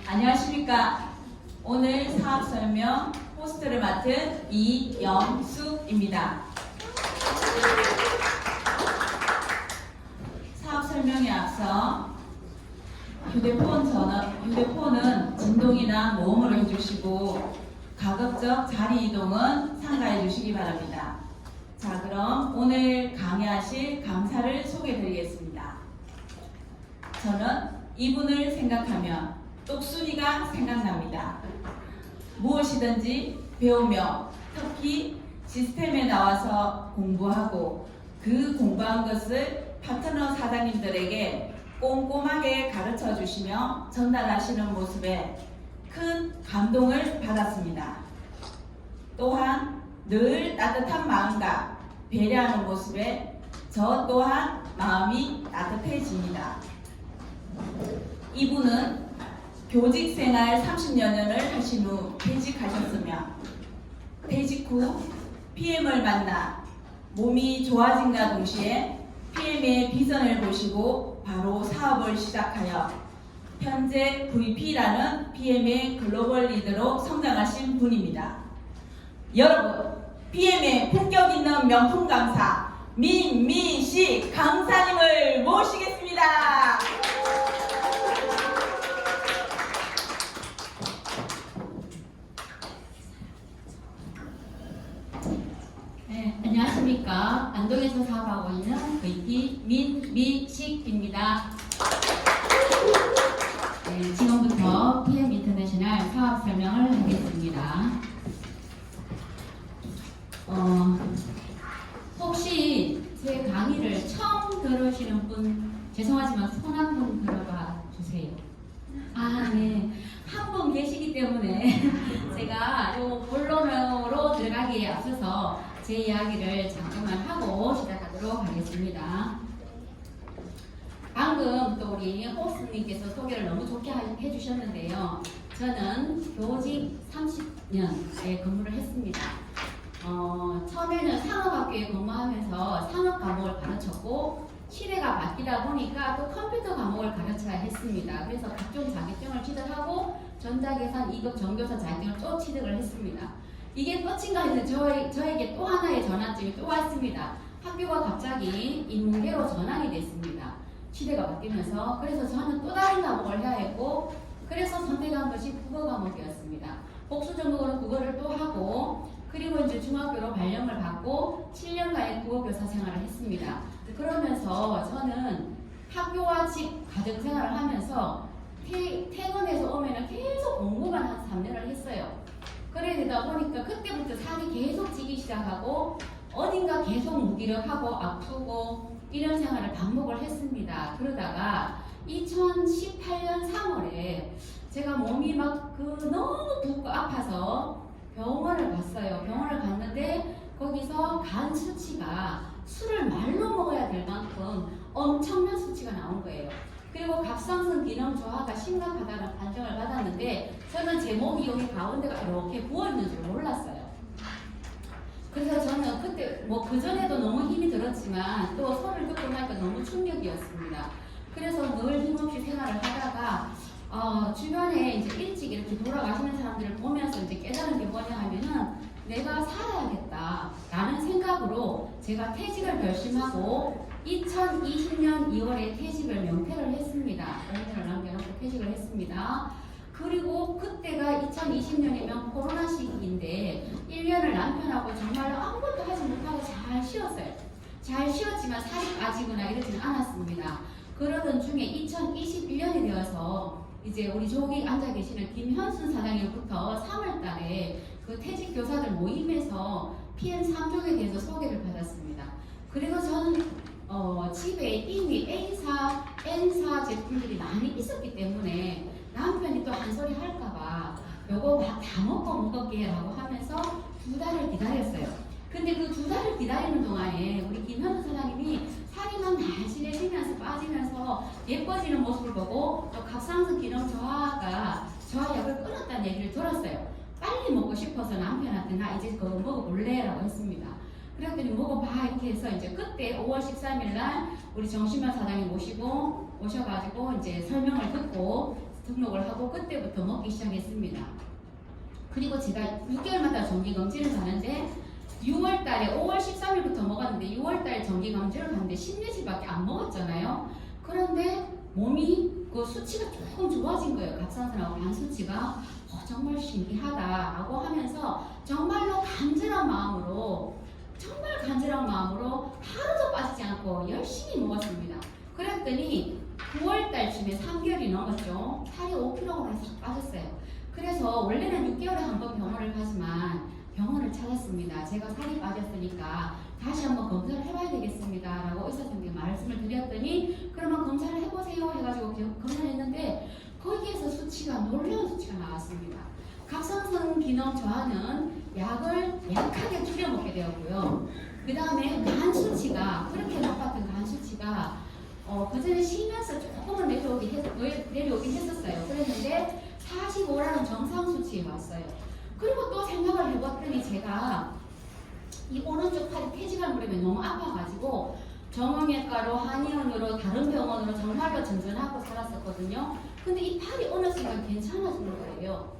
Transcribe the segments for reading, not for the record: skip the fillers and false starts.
안녕하십니까. 오늘 사업 설명 호스트를 맡은 이영숙입니다. 사업 설명에 앞서 휴대폰은 진동이나 모음으로 해주시고 가급적 자리 이동은 삼가해 주시기 바랍니다. 자, 그럼 오늘 강의하실 강사를 소개해 드리겠습니다. 저는 이분을 생각하면 똑순이가 생각납니다. 무엇이든지 배우며 특히 시스템에 나와서 공부하고 그 공부한 것을 파트너 사장님들에게 꼼꼼하게 가르쳐 주시며 전달하시는 모습에 큰 감동을 받았습니다. 또한 늘 따뜻한 마음과 배려하는 모습에 저 또한 마음이 따뜻해집니다. 이분은 교직 생활 30여 년을 하신 후 퇴직하셨으며 퇴직 후 PM을 만나 몸이 좋아진과 동시에 PM의 비전을 보시고 바로 사업을 시작하여 현재 VP라는 PM의 글로벌 리더로 성장하신 분입니다. 여러분, PM의 품격 있는 명품 강사 민미식 강사님을 모시겠습니다. 네, 안녕하십니까. 안동에서 사업하고 있는 VP 민미식입니다. 네, 지금부터 PM 인터내셔널 사업 설명을 하겠습니다. 혹시 제 강의를 처음 들으시는 분, 죄송하지만 손 한 번 들어봐 주세요. 아, 네. 한 분 계시기 때문에 제가 요 본론으로 들어가기에 앞서서 제 이야기를 잠깐만 하고 시작하도록 하겠습니다. 방금 또 우리 호스트님께서 소개를 너무 좋게 해주셨는데요. 저는 교직 30년에 근무를 했습니다. 처음에는 상업학교에 근무하면서 상업 과목을 가르쳤고 시대가 바뀌다 보니까 또 컴퓨터 과목을 가르쳐야 했습니다. 그래서 각종 자격증을 취득하고 전자계산 2급 전교사 자격증을 또 취득을 했습니다. 이게 끝인가 해서 저에게 또 하나의 전환점이 또 왔습니다. 학교가 갑자기 인문계로 전환이 됐습니다. 시대가 바뀌면서. 그래서 저는 또 다른 과목을 해야 했고, 그래서 선택한 것이 국어 과목이었습니다. 복수 전공으로 국어를 또 하고, 그리고 이제 중학교로 발령을 받고 7년간의 국어 교사 생활을 했습니다. 그러면서 저는 학교와 집 가정 생활을 하면서 퇴근해서 오면은 계속 공부만 한 3년을 했어요. 그래 되다 보니까 그때부터 살이 계속 찌기 시작하고 어딘가 계속 무기력하고 아프고 이런 생활을 반복을 했습니다. 그러다가 2018년 3월에 제가 몸이 막 너무 붓고 아파서 병원을 갔어요. 병원을 갔는데 거기서 간 수치가 술을 말로 먹어야 될 만큼 엄청난 수치가 나온 거예요. 그리고 갑상선 기능 저하가 심각하다는 판정을 받았는데 저는 제 몸이 여기 가운데가 이렇게 부어있는 줄 몰랐어요. 그래서 저는 그때 뭐 그전에도 너무 힘이 들었지만 또 소리를 듣고 나니까 너무 충격이었습니다. 그래서 늘 힘없이 생활을 하다가 주변에 이제 일찍 이렇게 돌아가시는 사람들을 보면서 이제 깨달은 게 뭐냐 하면은 내가 살아야겠다 라는 생각으로 제가 퇴직을 결심하고 2020년 2월에 퇴직을 명퇴를 했습니다. 5년을 남겨놓고 퇴직을 했습니다. 그리고 그때가 2020년이면 코로나 시기인데 1년을 남편하고 정말로 아무것도 하지 못하고 잘 쉬었어요. 잘 쉬었지만 살이 빠지거나 이러지는 않았습니다. 그러던 중에 2021년이 되어서 이제 우리 저기 앉아 계시는 김현순 사장님부터 3월 달에 그 퇴직 교사들 모임에서 PM 3종에 대해서 소개를 받았습니다. 그리고 저는 집에 이미 N사 제품들이 많이 있었기 때문에 남편이 또 한 소리 할까봐 요거 다 먹을게 라고 하면서 2달을 기다렸어요. 근데 그 2달을 기다리는 동안에 우리 김현수 사장님이 살이만 날씬해지면서 빠지면서 예뻐지는 모습을 보고 또 갑상선 기능 저하약을 끊었다는 얘기를 들었어요. 빨리 먹고 싶어서 남편한테 선생님한테 나 이제 그거 먹어볼래? 라고 했습니다. 그랬더니 먹어봐 이렇게 해서 이제 그때 5월 13일 날 우리 정신만 사장님 오셔가지고 이제 설명을 듣고 등록을 하고 그때부터 먹기 시작했습니다. 그리고 제가 6개월마다 정기검진을 가는데 6월 달에 5월 13일부터 먹었는데 6월 달에 정기검진을 갔는데 10년치밖에 안 먹었잖아요. 그런데 몸이 그 수치가 조금 좋아진 거예요. 갑상선하고 간 수치가 정말 신기하다라고 하면서 정말로 간절한 마음으로 하루도 빠지지 않고 열심히 먹었습니다. 그랬더니 9월 달쯤에 3개월이 넘었죠. 살이 5kg가 싹 빠졌어요. 그래서 원래는 6개월에 한 번 병원을 가지만 병원을 찾았습니다. 제가 살이 빠졌으니까 다시 한번 검사를 해봐야 되겠습니다 라고 의사 선생님께 말씀을 드렸더니 그러면 검사를 해보세요 해가지고 검사를 했는데 거기에서 수치가 놀라운 수치가 나왔습니다. 갑상선 기능 저하는 약을 약하게 줄여 먹게 되었고요. 그 다음에 간 수치가 그렇게 높았던 간 수치가 그전에 쉬면서 조금은 내려오긴 했었어요. 그랬는데 45라는 정상 수치에 왔어요. 그리고 또 생각을 해봤더니 제가 이 오른쪽 팔이 폐지가 무렵에 너무 아파가지고 정형외과로 한의원으로 다른 병원으로 정말로 전전하고 살았었거든요. 근데 이 팔이 어느 순간 괜찮아지는 거예요.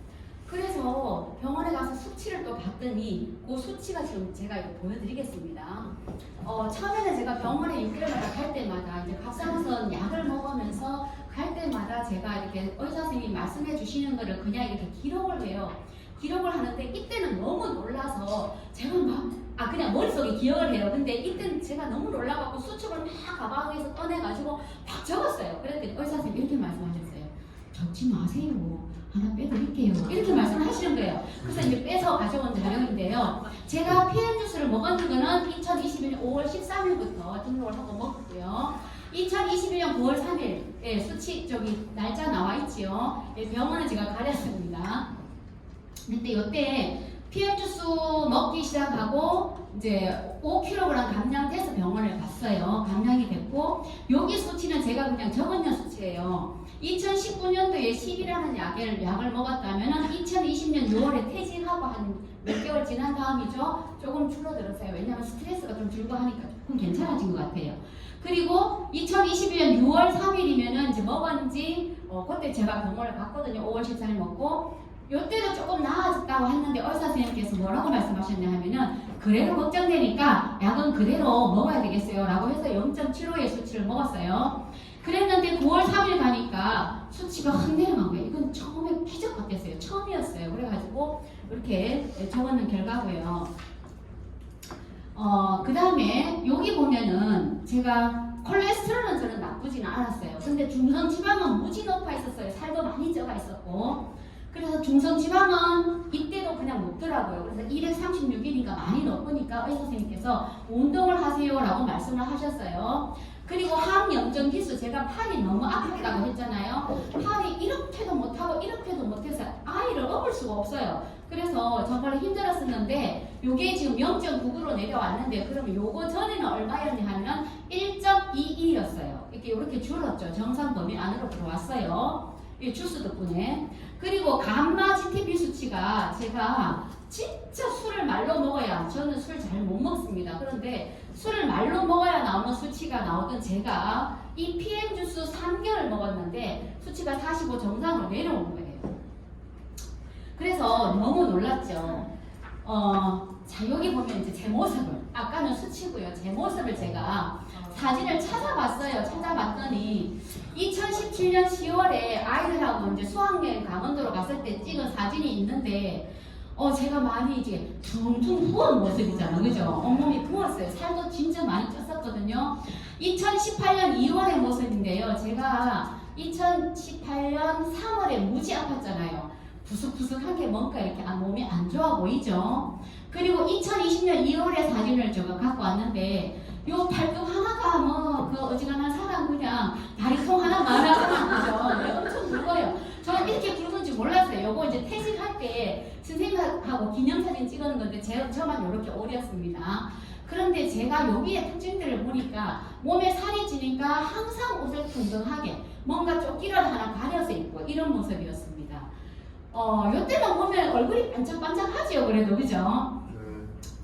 그래서 병원에 가서 수치를 또 봤더니 그 수치가 지금 제가 이거 보여드리겠습니다. 처음에는 제가 병원에 6개월마다 갈 때마다 이제 갑상선 약을 먹으면서 갈 때마다 제가 이렇게 의사 선생님이 말씀해 주시는 거를 그냥 이렇게 기록을 해요. 기록을 하는데 이때는 너무 놀라서 제가 그냥 머릿속에 기억을 해요. 근데 이때는 제가 너무 놀라갖고 수첩을 막 가방에서 꺼내가지고 막 적었어요. 그랬더니 의사 선생님이 이렇게 말씀하셨어요. 적지 마세요. 하나 빼드릴게요. 이렇게 말씀을 하시는 거예요. 그래서 이제 빼서 가져온 자료인데요. 제가 PM 주스를 먹은 거는 2021년 5월 13일부터 등록을 하고 먹었고요. 2021년 9월 3일 수치 날짜 나와 있지요. 병원은 제가 가렸습니다. 근데 이때 PM 주스 먹기 시작하고 이제 5kg 감량돼서 병원을 갔어요. 감량이 됐고 여기 수치는 제가 그냥 적어놓은 수치예요. 2019년도에 10이라는 약을 먹었다면 2020년 6월에 퇴직하고 한 몇 개월 지난 다음이죠. 조금 줄어들었어요. 왜냐하면 스트레스가 좀 줄고 하니까 조금 괜찮아진 것 같아요. 그리고 2021년 6월 3일이면은 이제 먹었는지 그때 제가 병원을 갔거든요. 5월 14일 먹고 요때도 조금 나아졌다고 했는데 의사 선생님께서 뭐라고 말씀하셨냐 하면은 그래도 걱정되니까 약은 그대로 먹어야 되겠어요 라고 해서 0.75의 수치를 먹었어요. 그랬는데 9월 3일 가니까 수치가 확 내려간 거예요. 이건 처음에 기적 같았어요. 처음이었어요. 그래가지고 이렇게 적어놓은 결과고요. 그 다음에 여기 보면은 제가 콜레스테롤은 저는 나쁘지는 않았어요. 근데 중성지방은 무지 높아 있었어요. 살도 많이 쪄가 있었고 그래서 중성지방은 이때도 그냥 높더라고요. 그래서 236이니까 많이 높으니까 의사 선생님께서 운동을 하세요 라고 말씀을 하셨어요. 그리고 항염전기수 제가 팔이 너무 아팠다고 했잖아요. 팔이 이렇게도 못하고 이렇게도 못해서 아이를 업을 수가 없어요. 그래서 정말 힘들었었는데 요게 지금 0.99로 내려왔는데 그러면 요거 전에는 얼마였냐 하면 1.22였어요. 이렇게 줄었죠. 정상 범위 안으로 들어왔어요. 이 주스 덕분에. 그리고 감마 GTP 수치가 제가 진짜 술을 말로 먹어야 저는 술 잘 못 먹습니다. 그런데 술을 말로 먹어야 나오는 수치가 나오던 제가 이 PM 주스 3개월 먹었는데 수치가 45 정상으로 내려온 거예요. 그래서 너무 놀랐죠. 자 여기 보면 이제 제 모습을 아까는 수치고요. 제 모습을 제가 사진을 찾아봤어요. 찾아봤더니 2017년 10월에 아이들하고 이제 수학여행 강원도로 갔을 때 찍은 사진이 있는데 제가 많이 이제 퉁퉁 부은 모습이잖아요. 그죠? 온몸이 부었어요. 살도 진짜 많이 쪘었거든요. 2018년 2월의 모습인데요. 제가 2018년 3월에 무지 아팠잖아요. 부석부석하게 뭔가 이렇게 몸이 안 좋아 보이죠? 그리고 2020년 2월에 사진을 제가 갖고 왔는데 요 팔뚝 하나가 그 어지간한 사람 그냥 다리통 하나만 하는 거죠. 엄청 굵어요. 저는 이렇게 굵은 줄 몰랐어요. 요거 이제 퇴직할 때 선생님하고 기념사진 찍은 건데 저만 이렇게 오렸습니다. 그런데 제가 여기에 특징들을 보니까 몸에 살이 찌니까 항상 옷을 둥둥하게 뭔가 조끼라도 하나 가려서 입고 이런 모습이었습니다. 요때만 보면 얼굴이 반짝반짝하죠. 그래도 그죠?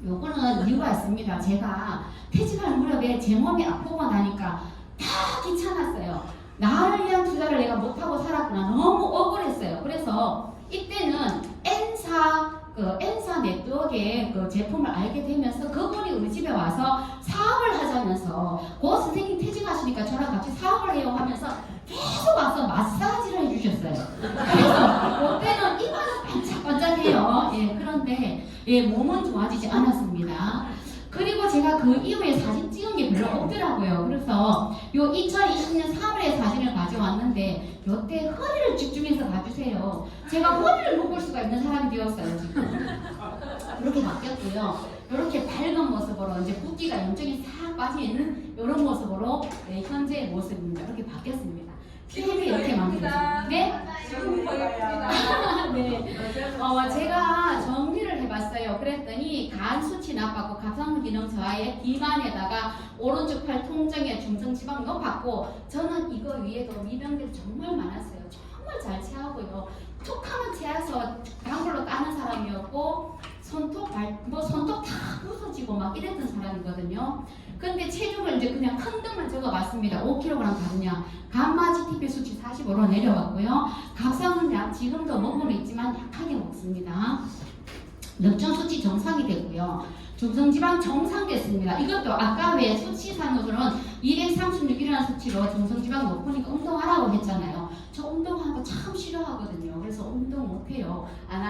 요거는 이유가 있습니다. 제가 퇴직할 무렵에 제 몸이 아프고 나니까 다 귀찮았어요. 나를 위한 투자를 내가 못하고 살았구나. 너무 억울했어요. 그래서 이때는 N사 네트워크의 그 제품을 알게 되면서 그분이 우리 집에 와서 사업을 하자면서 고 선생님 퇴직하시니까 저랑 같이 사업을 해요 하면서 계속 와서 마사지를 해주셨어요. 그래서 그때는 이마는 반짝반짝해요. 예, 그런데 몸은 좋아지지 않았습니다. 그리고 제가 그 이후에 사진 찍은 게 별로 없더라고요. 그래서 요 2020년 3월에 사진을 가져왔는데 요때 허리를 집중해서 봐주세요. 제가 허리를 묶을 수가 있는 사람이 되었어요. 지금 이렇게 바뀌었고요. 이렇게 밝은 모습으로 이제 붓기가 염증이 싹 빠지는 이런 모습으로 현재의 모습입니다. 이렇게 바뀌었습니다. 피부이 이렇게 만들어졌습니다. 네? 지금 보여요. 네. 제가 정리를 해봤어요. 그랬더니 간 수치 나빴고 갑상선 기능 저하에 비만에다가 오른쪽 팔 통증에 중성지방 높았고 저는 이거 위에도 미병들이 정말 많았어요. 정말 잘 체하고요. 툭하면 체해서 단골로 까는 사람이었고 손톱 다 부서지고 막 이랬던 사람이거든요. 근데 체중을 이제 그냥 큰 등만 적어봤습니다. 5kg 가느냐. 감마 GTP 수치 45로 내려왔고요. 갑상선 약 지금도 먹고는 있지만 약하게 먹습니다. 엽전 수치 정상이 되고요. 중성지방 정상됐습니다. 이것도 아까 왜 수치상으로는 236이라는 수치로 중성지방 높으니까 운동하라고 했잖아요. 저 운동하는 거 참 싫어하거든요. 그래서 운동 못해요. 안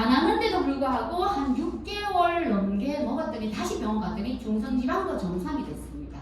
하는데도 불구하고 한 6개월 넘게 먹었더니 다시 병원 갔더니 중성지방도 정상이 됐습니다.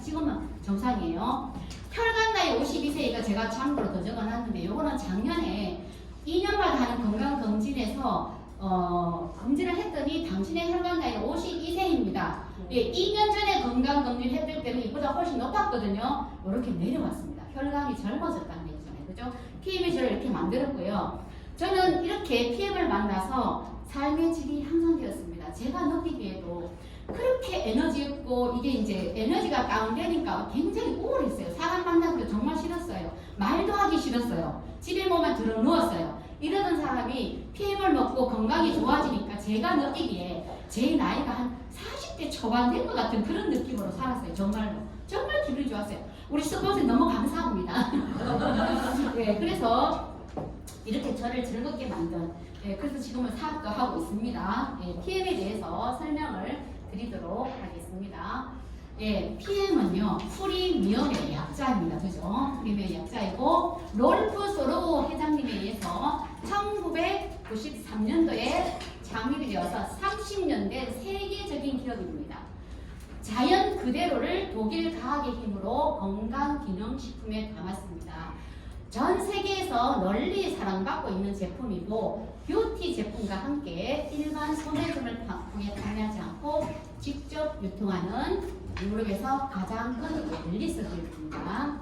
지금은 정상이에요. 혈관 나이 52세이가 제가 참고로 더 적어놨는데 요거는 작년에 2년마다 하는 건강검진에서 검진을 했더니 당신의 혈관 나이 52세입니다. 예, 2년 전에 건강검진 했을 때는 이보다 훨씬 높았거든요. 이렇게 내려왔습니다. 혈관이 젊어졌다는 얘기잖아요. 그죠? PM이 저를 이렇게 만들었고요. 저는 이렇게 PM을 만나서 삶의 질이 향상되었습니다. 제가 느끼기에도 그렇게 에너지 있고 이게 이제 에너지가 다운되니까 굉장히 우울했어요. 사람 만나기도 정말 싫었어요. 말도 하기 싫었어요. 집에 몸에 들어 누웠어요. 이러던 사람이 PM을 먹고 건강이 좋아지니까 제가 느끼기에 제 나이가 한 40대 초반 된 것 같은 그런 느낌으로 살았어요. 정말로. 정말 기분이 좋았어요. 우리 스폰서 너무 감사합니다. 네, 그래서 이렇게 저를 즐겁게 만든 그래서 지금은 사업도 하고 있습니다. PM에 대해서 설명을 드리도록 하겠습니다. PM은요 프리미엄의 약자입니다. 그죠? 프리미엄의 약자이고 롤프 소로 회장님에 의해서 1993년도에 창립이 되어서 30년 된 세계적인 기업입니다. 자연 그대로를 독일 과학의 힘으로 건강기능식품에 담았습니다. 전 세계에서 널리 사랑받고 있는 제품이고 뷰티 제품과 함께 일반 소매점을 통해 판매하지 않고 직접 유통하는 유럽에서 가장 큰 릴리스 기업입니다.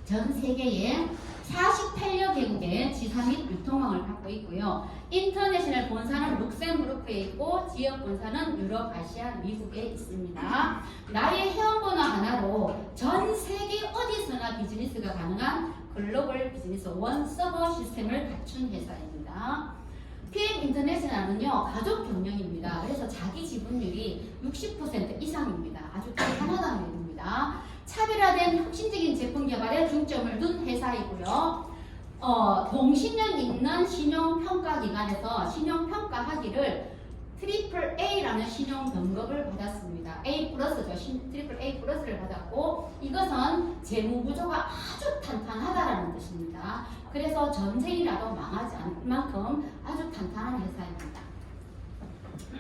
전 세계에 48여 개국의 지사 및 유통망을 갖고 있고요. 인터내셔널 본사는 룩셈부르크에 있고 지역 본사는 유럽, 아시아, 미국에 있습니다. 나의 회원번호 하나로 전 세계 어디서나 비즈니스가 가능한 글로벌 비즈니스 원 서버 시스템을 갖춘 회사입니다. PM 인터내셔널은요 가족 경영입니다. 그래서 자기 지분율이 60% 이상입니다. 아주 탄탄하다는 얘기입니다. 차별화된 혁신적인 제품 개발에 중점을 둔 회사이고요. 동신력 있는 신용평가기관에서 신용평가하기를 트리플 A라는 신용 등급을 받았습니다. A 플러스죠. 트리플 A 플러스를 받았고 이것은 재무 구조가 아주 탄탄하다라는 뜻입니다. 그래서 전쟁이라도 망하지 않을 만큼 아주 탄탄한 회사입니다.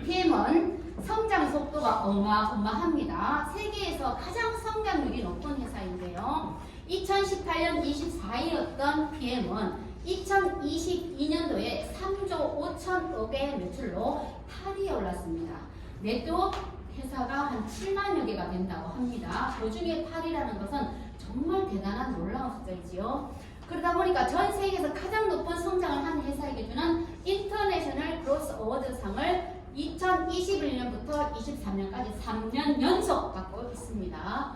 PM은 성장 속도가 어마어마합니다. 세계에서 가장 성장률이 높은 회사인데요. 2018년 24위였던 PM은 2022년도에 3조 5천억의 매출로 8위에 올랐습니다. 네트워크 회사가 한 7만여 개가 된다고 합니다. 그 중에 8위라는 것은 정말 대단한 놀라운 숫자이지요. 그러다 보니까 전 세계에서 가장 높은 성장을 한 회사에게 주는 인터내셔널 그로스 어워드상을 2021년부터 23년까지 3년 연속 받고 있습니다.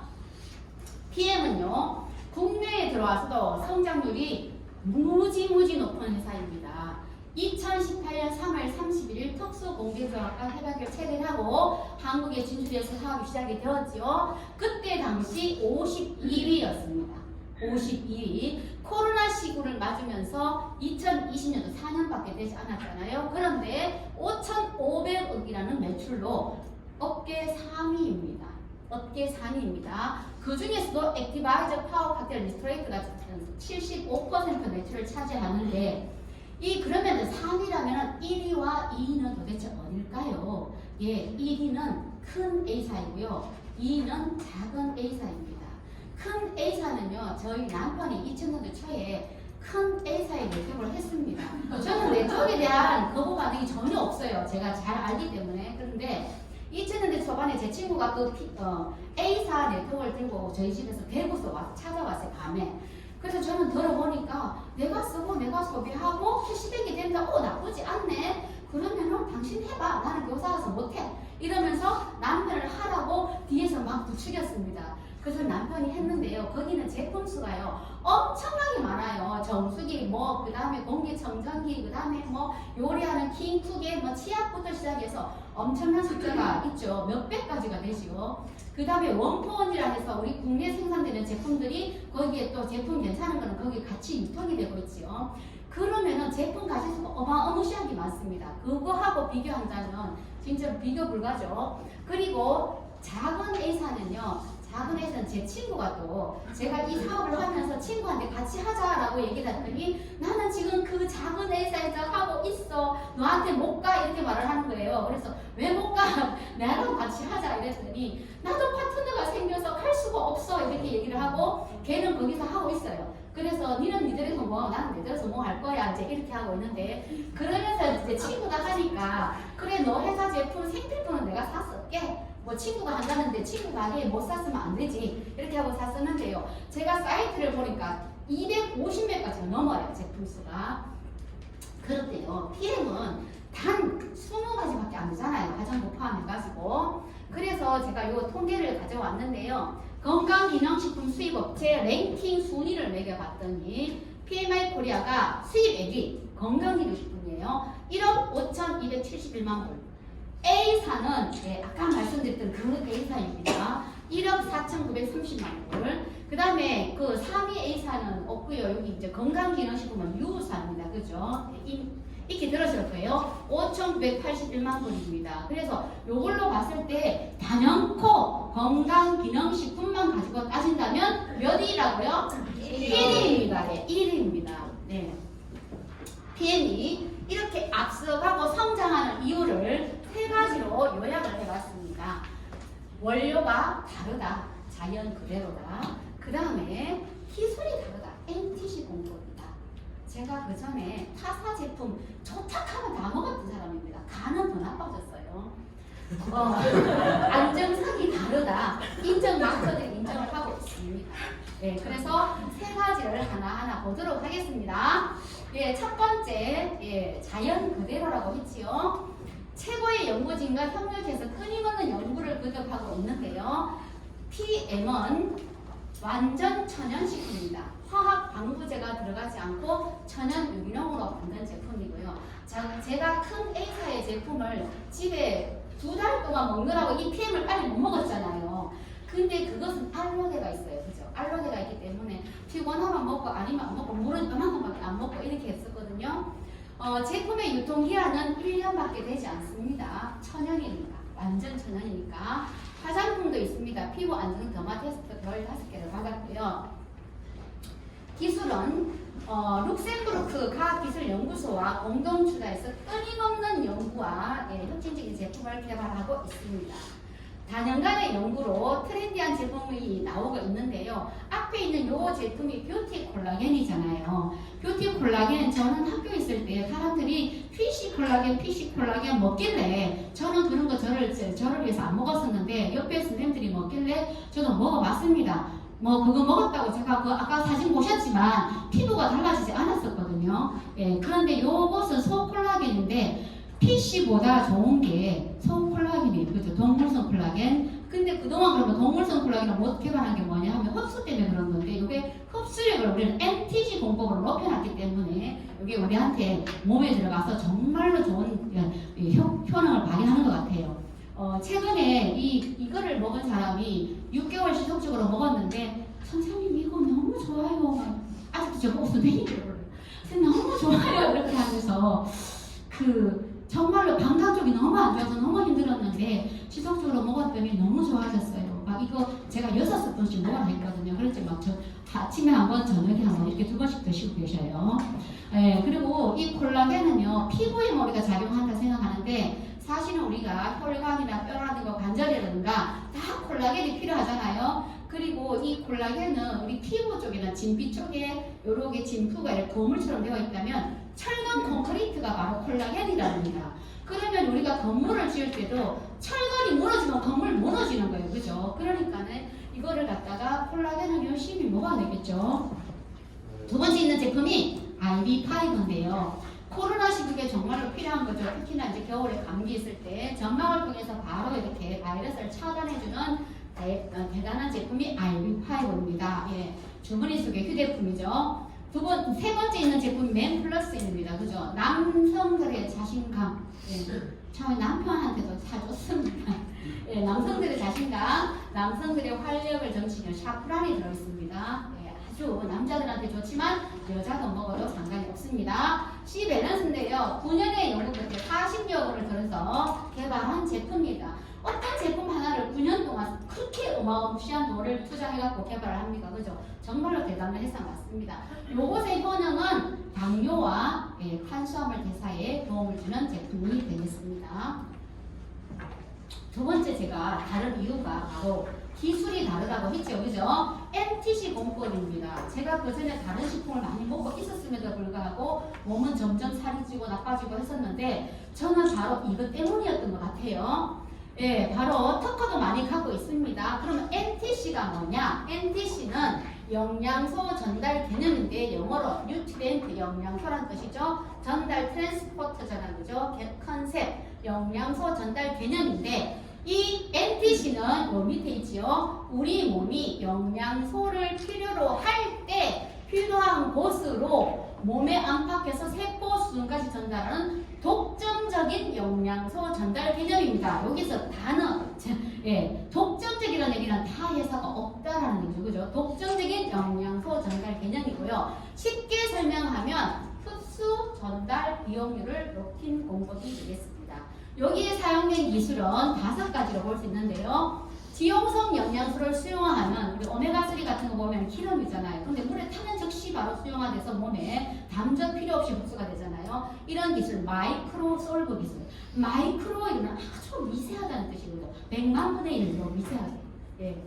PM은요 국내에 들어와서도 성장률이 무지무지 높은 회사입니다. 2018년 3월 31일 특수공개조합과 협약을 체결하고 한국에 진출해서 사업이 시작이 되었지요. 그때 당시 52위였습니다. 52위. 코로나 시국을 맞으면서 2020년도 4년밖에 되지 않았잖아요. 그런데 5,500억이라는 매출로 업계 3위입니다. 업계 3위입니다. 그 중에서도 액티바이저 파워 칵테일 리스트레이트가 75% 매출을 차지하는데 그러면 3위라면 1위와 2위는 도대체 어딜까요? 예, 1위는 큰 A사이고요. 2위는 작은 A사입니다. 큰 A사는요, 저희 남편이 2000년도 초에 큰 A사에 내적을 했습니다. 저는 내적에 대한 거부 반응이 전혀 없어요. 제가 잘 알기 때문에. 그런데 2000년대 초반에 제 친구가 A사 네트워크를 들고 저희 집에서 대구서 와서 찾아왔어요, 밤에. 그래서 저는 들어보니까 내가 쓰고 내가 소비하고 캐시백이 된다. 나쁘지 않네. 그러면은 당신 해봐. 나는 교사라서 못해. 이러면서 남편을 하라고 뒤에서 막 부추겼습니다. 그래서 남편이 했는데요. 거기는 제품 수가요 엄청나게 많아요. 정수기, 그 다음에 공기청정기, 그 다음에 요리하는 킹투게, 치약부터 시작해서 엄청난 숫자가 있죠. 몇백 가지가 되죠. 그 다음에 원포원이라 해서 우리 국내 생산되는 제품들이 거기에 또 제품 괜찮은 거는 거기에 같이 유통이 되고 있죠. 그러면은 제품 가짓수가 어마어마하게 많습니다. 그거하고 비교한다면 진짜 비교 불가죠. 그리고 작은 A사는요. 작은 A사는 제 친구가 또 제가 이 사업을 하면서 친구한테 같이 하자라고 얘기를 했더니 나는 지금 그 작은 A사에서 하고 있어. 너한테 못 가. 이렇게 말을 하는 거예요. 그래서 왜 못 가? 나랑 같이 하자 이랬더니 나도 파트너가 생겨서 할 수가 없어. 이렇게 얘기를 하고 걔는 거기서 하고 있어요. 그래서 니는 니들에서 나는 내들에서 할 거야. 이제 이렇게 하고 있는데 그러면서 이제 친구가 하니까 그래 너 회사 제품 생필품은 내가 샀을게. 친구가 한다는데 친구가 아예 못 샀으면 안 되지. 이렇게 하고 샀었는데요. 제가 사이트를 보니까 250매까지가 넘어요. 제품 수가. 그런데요. PM은 단 20가지밖에 안 되잖아요. 가정부 포함해가지고. 그래서 제가 요 통계를 가져왔는데요. 건강기능식품 수입업체 랭킹 순위를 매겨봤더니 PMI 코리아가 수입액이 건강기능식품이에요. 1억 5,271만 불. A사는 아까 말씀드렸던 그 A사입니다. 1억 4,930만 불. 그 다음에 그 3위 A사는 없고요. 여기 이제 건강기능식품은 U사입니다. 그죠? 이렇게 들으실 거예요. 5,981만 불입니다. 그래서 요걸로 봤을 때 단연코 건강기능식품만 가지고 따진다면 몇 위라고요? 1위입니다. 네, 1위입니다. 네. PM이 이렇게 앞서가고 성장하는 이유를 3가지로 요약을 해봤습니다. 원료가 다르다. 자연 그대로다. 그 다음에 기술이 다르다. NTC 공법이다. 제가 그 전에 타사 제품 조탁하면 다 먹었던 사람입니다. 간은 더 나빠졌어요. 안정성이 다르다. 인정 마스터들이 인정을 하고 있습니다. 네, 그래서 3가지를 하나하나 보도록 하겠습니다. 예, 첫 번째, 자연 그대로라고 했지요. 최고의 연구진과 협력해서 끊임없는 연구를 거듭하고 있는데요. PM은 완전 천연식품입니다. 화학 방부제가 들어가지 않고 천연 유기농으로 만든 제품이고요. 제가 큰 A사의 제품을 집에 2달 동안 먹느라고 이 PM을 빨리 못 먹었잖아요. 근데 그것은 알로데가 있어요. 그죠? 알로데가 있기 때문에 피곤하면 먹고 아니면 안 먹고 물은 이만큼밖에 안 먹고 이렇게 했었거든요. 제품의 유통기한은 1년밖에 되지 않습니다. 천연이니까. 완전 천연이니까. 화장품도 있습니다. 피부 안정 더마 테스트 별 5개를 받았고요. 기술은 룩셈부르크 과학기술연구소와 공동 주도해서 끊임없는 연구와 혁신적인 제품을 개발하고 있습니다. 다년간의 연구로 트렌디한 제품이 나오고 있는데요. 앞에 있는 요 제품이 뷰티 콜라겐이잖아요. 뷰티 콜라겐 저는 학교에 있을 때 사람들이 PC 콜라겐 먹길래 저는 그런 거 저를 위해서 안 먹었었는데 옆에 선생님들이 먹길래 저도 먹어봤습니다. 그거 먹었다고 제가 아까 사진 보셨지만 피부가 달라지지 않았었거든요. 그런데 요것은 소콜라겐인데 PC보다 좋은 게 소콜라겐이에요. 그죠? 동물성 콜라겐. 근데 그동안 그러면 동물성 콜라겐을 못 개발한 게 뭐냐 하면 흡수 때문에 그런 건데 이게 흡수력을 우리는 MTG 공법으로 높여놨기 때문에 이게 우리한테 몸에 들어가서 정말로 좋은 효능을 발휘하는 것 같아요. 최근에 이거를 먹은 사람이 6개월 지속적으로 먹었는데 선생님 이거 너무 좋아요. 아직도 저거 없으면 너무 좋아요. 이렇게 하면서 정말로 감각 쪽이 너무 안 좋아서 너무 힘들었는데 지속적으로 먹었더니 너무 좋아졌어요. 막 이거 제가 6스푼씩 먹어야 했거든요. 그래서 막 아침에 한 번, 저녁에 한 번 이렇게 2번씩 드시고 계셔요. 예, 그리고 이 콜라겐은요 피부에 우리가 작용한다 생각하는데 사실은 우리가 혈관이나 뼈라든가 관절이라든가 다 콜라겐이 필요하잖아요. 그리고 이 콜라겐은 우리 피부 쪽이나 진피 쪽에 요렇게 진프가 이렇게 거물처럼 되어 있다면 철근 콘크리트가 바로 콜라겐이랍니다. 그러면 우리가 건물을 지을 때도 철근이 무너지면 건물 무너지는 거예요. 그죠? 그러니까는 이거를 갖다가 콜라겐을 열심히 먹어야 되겠죠. 두 번째 있는 제품이 IV5인데요. 코로나 시국에 정말로 필요한 거죠. 특히나 이제 겨울에 감기 있을 때 점막을 통해서 바로 이렇게 바이러스를 차단해주는 대단한 제품이 IV5입니다. 예, 주머니 속의 휴대품이죠. 세 번째 있는 제품이 맨플러스입니다. 그죠? 남성들의 자신감. 예, 처음에 남편한테도 사줬습니다. 예, 남성들의 자신감, 남성들의 활력을 점치는 샤프란이 들어있습니다. 예, 아주 남자들한테 좋지만 여자도 먹어도 상관이 없습니다. C밸런스인데요. 9년의 연구 끝에 40여 원을 들여서 개발한 제품입니다. 어떤 제품 하나를 9년 동안 그렇게 어마무시한 돈을 투자해갖고 개발을 합니까? 그죠? 정말로 대단한 회사 맞습니다. 요것의 효능은 당뇨와 탄수화물 대사에 도움을 주는 제품이 되겠습니다. 두 번째 제가 다른 이유가 바로 기술이 다르다고 했죠. 그죠? MTC 공법입니다. 제가 그전에 다른 식품을 많이 먹고 있었음에도 불구하고 몸은 점점 살이 찌고 나빠지고 했었는데 저는 바로 이것 때문이었던 것 같아요. 예, 바로 특허도 많이 갖고 있습니다. 그러면 NTC가 뭐냐? NTC는 영양소 전달 개념인데 영어로 뉴트리엔트 영양소란 뜻이죠. 전달 트랜스포터잖아요. 그죠? 컨셉 영양소 전달 개념인데 이 NTC는 요 밑에 있지요. 우리 몸이 영양소를 필요로 할 때 필요한 곳으로 몸에 안팎에서 세포 수준까지 전달하는 독점적인 영양소 전달 개념입니다. 여기서 단어, 독점적이라는 얘기는 다 회사가 없다라는 얘기죠. 그죠? 독점적인 영양소 전달 개념이고요. 쉽게 설명하면 흡수 전달 비용률을 높인 공법이 되겠습니다. 여기에 사용된 기술은 5가지로 볼 수 있는데요. 지용성 영양소를 수용하면 우리 오메가3 같은 거 보면 기름이잖아요. 근데 물에 타는 즉시 바로 수용화 돼서 몸에 담전 필요 없이 흡수가 되잖아요. 이런 기술 마이크로 솔브 기술. 마이크로는 아주 미세하다는 뜻이고요. 100만 분의 1로 미세하죠. 예.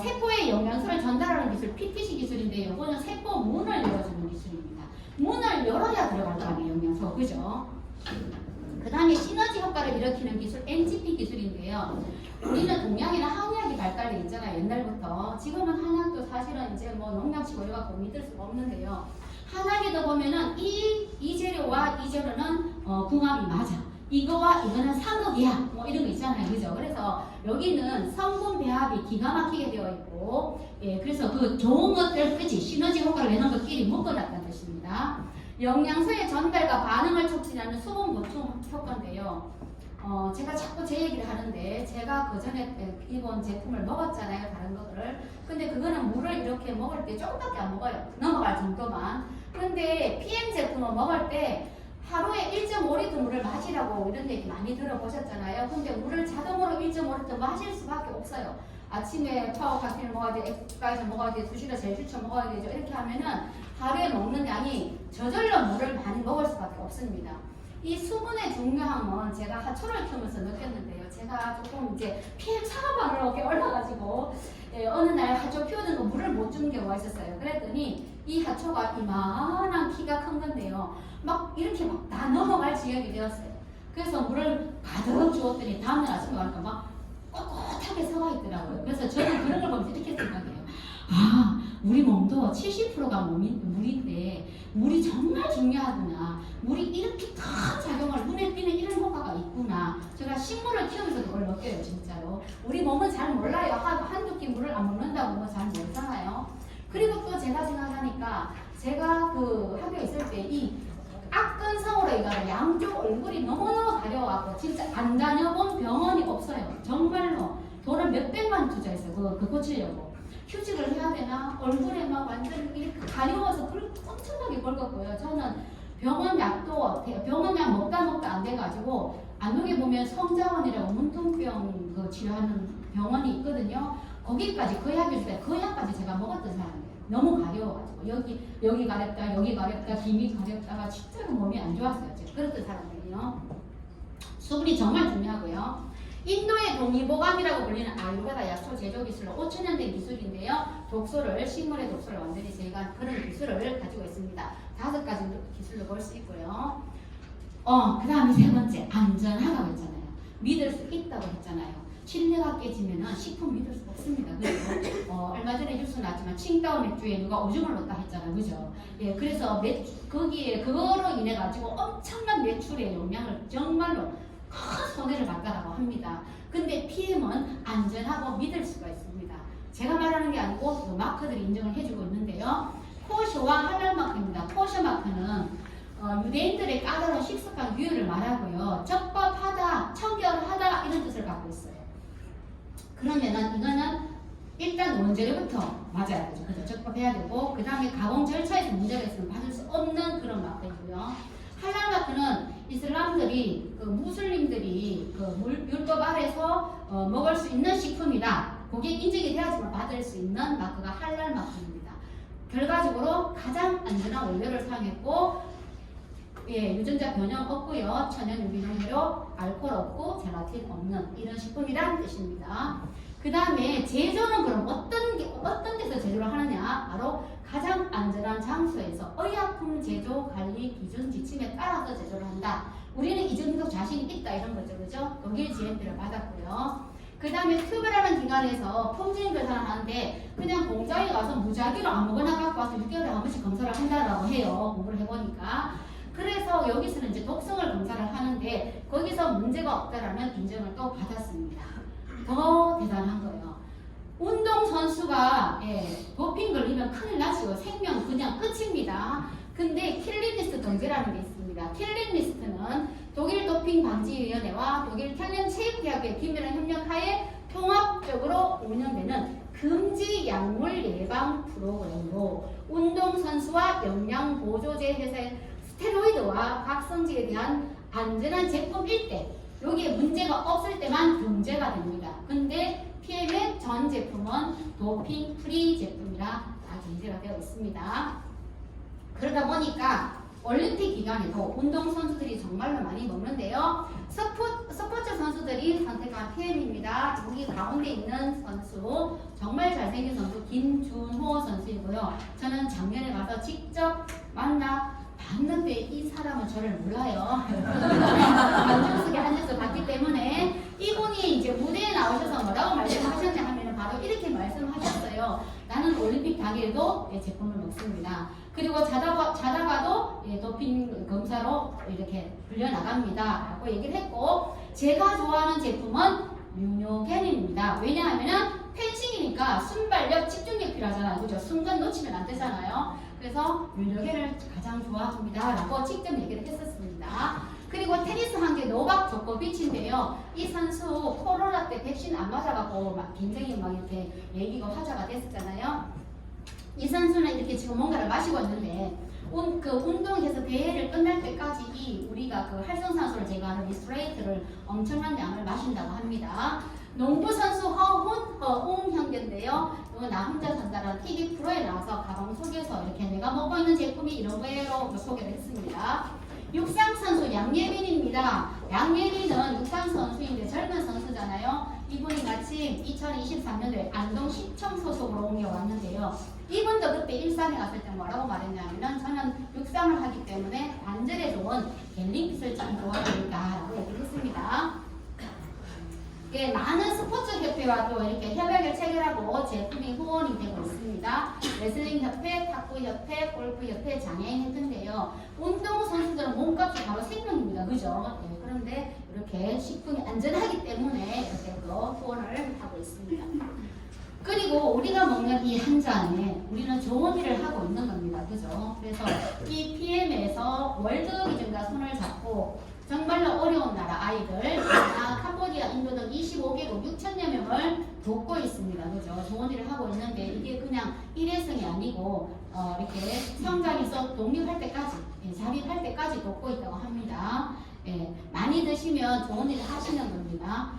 세포에 영양소를 전달하는 기술 PTC 기술인데 이거는 세포 문을 열어주는 기술입니다. 문을 열어야 들어갈 거 아니에요. 영양소. 그죠? 그 다음에 시너지 효과를 일으키는 기술 NGP 기술인데요. 우리는 동양에는 한의학이 발달돼 있잖아요. 옛날부터. 지금은 한의학도 사실은 이제 뭐 농약치고 이래갖고 믿을 수가 없는데요. 한의학에도 보면은 이 재료와 이 재료는 궁합이 맞아. 이거와 이거는 상극이야. 뭐 이런 거 있잖아요. 그죠? 그래서 여기는 성분 배합이 기가 막히게 되어 있고, 예, 그래서 그 좋은 것들, 그치? 시너지 효과를 내는 것끼리 묶어놨다는 뜻입니다. 영양소의 전달과 반응을 촉진하는 수분 보충 효과인데요. 제가 자꾸 제 얘기를 하는데 제가 그 전에 이번 제품을 먹었잖아요. 다른 것들을. 근데 그거는 물을 이렇게 먹을 때 조금밖에 안 먹어요. 넘어갈 정도만. 근데 PM 제품을 먹을 때 하루에 1.5리터 물을 마시라고 이런 얘기 많이 들어보셨잖아요. 근데 물을 자동으로 1.5리터 마실 수밖에 없어요. 아침에 파워 카페를 먹어야 돼, 엑스파이저 먹어야 돼, 2시간 제일 추천 먹어야 되죠. 이렇게 하면은 하루에 먹는 양이 저절로 물을 많이 먹을 수밖에 없습니다. 이 수분의 중요함은 제가 하초를 키우면서 느꼈는데요. 제가 조금 이제 PM 상하반으로 이렇게 올라가지고 어느 날 하초 키우는 거 물을 못 주는 경우가 있었어요. 그랬더니 이 하초가 이만한 키가 큰 건데요. 막 이렇게 막 다 넘어갈 지경이 되었어요. 그래서 물을 가득 주었더니 다음날 아침에 가니까 막 꼿꼿하게 서가 있더라고요. 그래서 저는 그런 걸 보면서 이렇게 생각해요. 아, 우리 몸도 70%가 물인데 물이 정말 중요하구나. 물이 이렇게 큰 작용을 눈에 띄는 이런 효과가 있구나. 제가 식물을 키우면서도 그걸 느껴요, 진짜로. 우리 몸은 잘 몰라요. 한두 끼 물을 안 먹는다고 뭐 잘 모르잖아요. 그리고 또 제가 생각하니까 제가 그 학교에 있을 때 이 악근성으로 인한 양쪽 얼굴이 너무너무 가려워하고 진짜 안 다녀본 병원이 없어요. 정말로 돈을 몇백만 투자했어요. 그거 고치려고. 휴직을 해야 되나? 얼굴에 막 완전 이렇게 가려워서 엄청나게 긁었고요. 저는 병원 약 먹다 안 돼가지고 안동에 보면 성자원이라고 문통병 그 치료하는 병원이 있거든요. 거기까지 그 약까지 제가 먹었던 사람이에요. 너무 가려워가지고 여기 가렵다 김이 가렵다가 진짜로 몸이 안 좋았어요. 제가 그랬던 사람이에요. 수분이 정말 중요하고요. 인도의 동의보감이라고 불리는 아유르베다 약초 제조 기술로 5,000년 된 기술인데요. 식물의 독소를 완전히 제거한 그런 기술을 가지고 있습니다. 5가지 기술로 볼 수 있고요. 그 다음에 세 번째, 안전하다고 했잖아요. 믿을 수 있다고 했잖아요. 신뢰가 깨지면은 식품 믿을 수 없습니다. 그리고 얼마 전에 뉴스 나왔지만 칭따오 맥주에 누가 오줌을 넣었다 했잖아요. 그죠? 예, 그래서 그거로 인해 가지고 엄청난 매출의 영향을 정말로 큰 손해를 봤다고 합니다. 근데 PM은 안전하고 믿을 수가 있습니다. 제가 말하는 게 아니고 그 마크들이 인정을 해주고 있는데요. 코셔와 할랄 마크입니다. 코셔 마크는 유대인들의 까다로운 식습관 규율을 말하고요. 적법하다, 청결하다 이런 뜻을 갖고 있어요. 그러면은 이거는 일단 원재료부터 맞아야 되죠. 그죠? 적법해야 되고 그 다음에 가공 절차에서 문제가 있으면 받을 수 없는 그런 마크이고요. 할랄 마크는 이슬람들이 무슬림들이 율법 아래서 먹을 수 있는 식품이다. 그게 인증이 돼야지만 받을 수 있는 마크가 할랄 마크입니다. 결과적으로 가장 안전한 원료를 사용했고 유전자 변형 없고요. 천연 유기농으로 알코올 없고 제라틴 없는 이런 식품이란 뜻입니다. 그 다음에 제조는 그럼 어떤 데서 제조를 하느냐? 바로 가장 안전한 장소에서 의약품 제조 관리 기준 지침에 따라서 제조를 한다. 우리는 이 정도 자신이 있다 이런 거죠. 그죠? 독일 GMP를 받았고요. 그 다음에 큐브라는 기관에서 품질 검사를 하는데 그냥 공장에 가서 무작위로 아무거나 갖고 와서 6개월에 한 번씩 검사를 한다라고 해요. 공부를 해보니까. 그래서 여기서는 이제 독성을 검사를 하는데 거기서 문제가 없다라는 인정을 또 받았습니다. 더 대단한 거예요. 운동선수가 도핑 걸리면 큰일 나죠. 생명 그냥 끝입니다. 근데 킬링리스트 통제라는 게 있습니다. 킬링리스트는 독일 도핑방지위원회와 독일 캘렌체육대학교의 긴밀한 협력하에 통합적으로 운영되는 금지 약물 예방 프로그램으로 운동선수와 영양보조제 회사의 스테로이드와 각성제에 대한 안전한 제품일 때 여기에 문제가 없을 때만 금제가 됩니다. 근데 PM의 전 제품은 도핑 프리 제품이라 다 금제가 되어 있습니다. 그러다 보니까 올림픽 기간에도 운동선수들이 정말로 많이 먹는데요. 스포츠 선수들이 선택한 PM입니다. 여기 가운데 있는 선수 정말 잘생긴 선수 김준호 선수이고요. 저는 작년에 가서 직접 봤는데 이 사람은 저를 몰라요. 방청석에 앉아서 봤기 때문에 이분이 이제 무대에 나오셔서 뭐라고 말씀하셨냐 하면 바로 이렇게 말씀하셨어요. 나는 올림픽 당일도 제품을 먹습니다. 그리고 자다가도 도핑 검사로 이렇게 불려나갑니다. 라고 얘기를 했고 제가 좋아하는 제품은 뮤뇨겐입니다. 왜냐하면 펜싱이니까 순발력, 집중력 필요하잖아요. 그죠? 순간 놓치면 안 되잖아요. 그래서 뮤뇨겐을 가장 좋아합니다. 라고 직접 얘기를 했었습니다. 그리고 테니스 한계 노박 조코비치인데요. 이 선수 코로나 때 백신 안 맞아갖고 굉장히 이렇게 얘기가 화제가 됐었잖아요. 이 선수는 이렇게 지금 뭔가를 마시고 있는데 운동해서 대회를 끝날 때까지 우리가 활성산소를 제거하는 스트레이트를 엄청난 양을 마신다고 합니다. 농구 선수 허웅 형제인데요. 나 혼자 산다라는 TV 프로에 나와서 가방 속에서 이렇게 내가 먹고 있는 제품이 이런 거예요 소개를 했습니다. 육상 선수 양예민입니다. 양예민은 육상 선수인데 젊은 선수잖아요. 이분이 마침 2023년도에 안동시청 소속으로 옮겨왔는데요. 이분도 그때 일산에 갔을 때 뭐라고 말했냐면 저는 육상을 하기 때문에 관절에 좋은 갤링핏을 참 좋아합니다 라고 얘기를 했습니다. 예, 많은 스포츠 협회와 또 이렇게 협약을 체결하고 제품이 후원이 되고 있습니다. 레슬링 협회, 탁구 협회, 골프 협회, 장애인 협회인데요. 운동 선수들은 몸값이 바로 생명입니다. 그죠? 예, 그런데 이렇게 식품이 안전하기 때문에 이렇게 또 후원을 하고 있습니다. 그리고 우리가 먹는 이 한 잔에 우리는 좋은 일을 하고 있는 겁니다. 그죠? 그래서 이 PM에서 월드기준과 손을 잡고 정말로 어려운 나라 아이들, 캄보디아, 인도 등 25개국 6천여 명을 돕고 있습니다. 그죠? 좋은 일을 하고 있는데 이게 그냥 일회성이 아니고 이렇게 성장해서 독립할 때까지, 자립할 때까지 돕고 있다고 합니다. 예, 많이 드시면 좋은 일을 하시는 겁니다.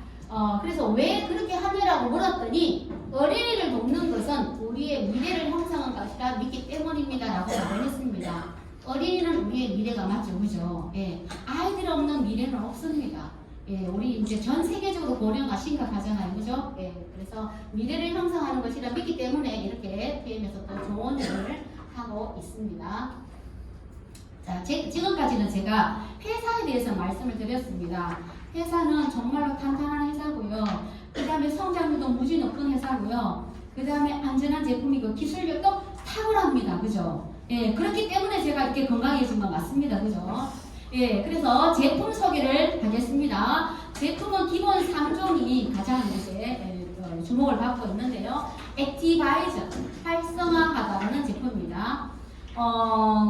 그래서 왜 그렇게 하느라고 물었더니 어린이를 돕는 것은 우리의 미래를 형성한 것이라 믿기 때문입니다. 라고 말을 했습니다. 어린이는 우리의 미래가 맞죠. 그죠? 예, 아이들 없는 미래는 없습니다. 예, 우리 이제 전 세계적으로 고령화 심각하잖아요. 그죠? 예, 그래서 미래를 형성하는 것이라 믿기 때문에 이렇게 PM에서 또 좋은 일을 하고 있습니다. 자, 지금까지는 제가 회사에 대해서 말씀을 드렸습니다. 회사는 정말로 탄탄한 회사고요. 그 다음에 성장률도 무지 높은 회사고요. 그 다음에 안전한 제품이고 기술력도 탁월합니다. 그죠? 예, 그렇기 때문에 제가 이렇게 건강해진 것 같습니다. 그죠? 예, 그래서 제품 소개를 하겠습니다. 제품은 기본 3종이 가장 이제 주목을 받고 있는데요. 액티바이저, 활성화하다라는 제품입니다.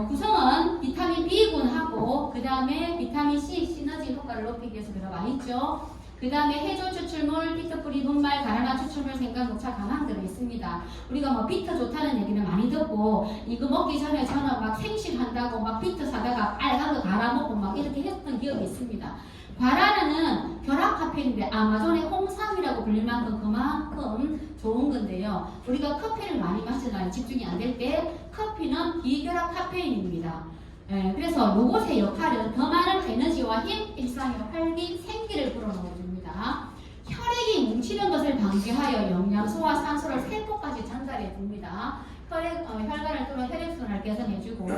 구성은 비타민 B군하고 그 다음에 비타민 C 시너지 효과를 높이기 위해서 들어가 있죠. 그 다음에 해조 추출물, 비트 뿌리 분말, 가라나 추출물, 생강, 녹차, 강황 들어 있습니다. 우리가 뭐 비트 좋다는 얘기는 많이 듣고 이거 먹기 전에 저는 막 생식한다고 막 비트 사다가 빨간 거 갈아 먹고 막 이렇게 했던 기억이 있습니다. 과라나는 결합 카페인인데 아마존의 홍삼이라고 불릴 만큼 그만큼 좋은 건데요. 우리가 커피를 많이 마시잖아요. 집중이 안 될 때 커피는 비결합 카페인입니다. 예, 그래서 요것의 역할은 더 많은 에너지와 힘, 일상의 활기, 생기를 불어넣어줍니다. 혈액이 뭉치는 것을 방지하여 영양소와 산소를 세포까지 전달해 줍니다. 혈관을 뚫어 혈액순환을 개선해주고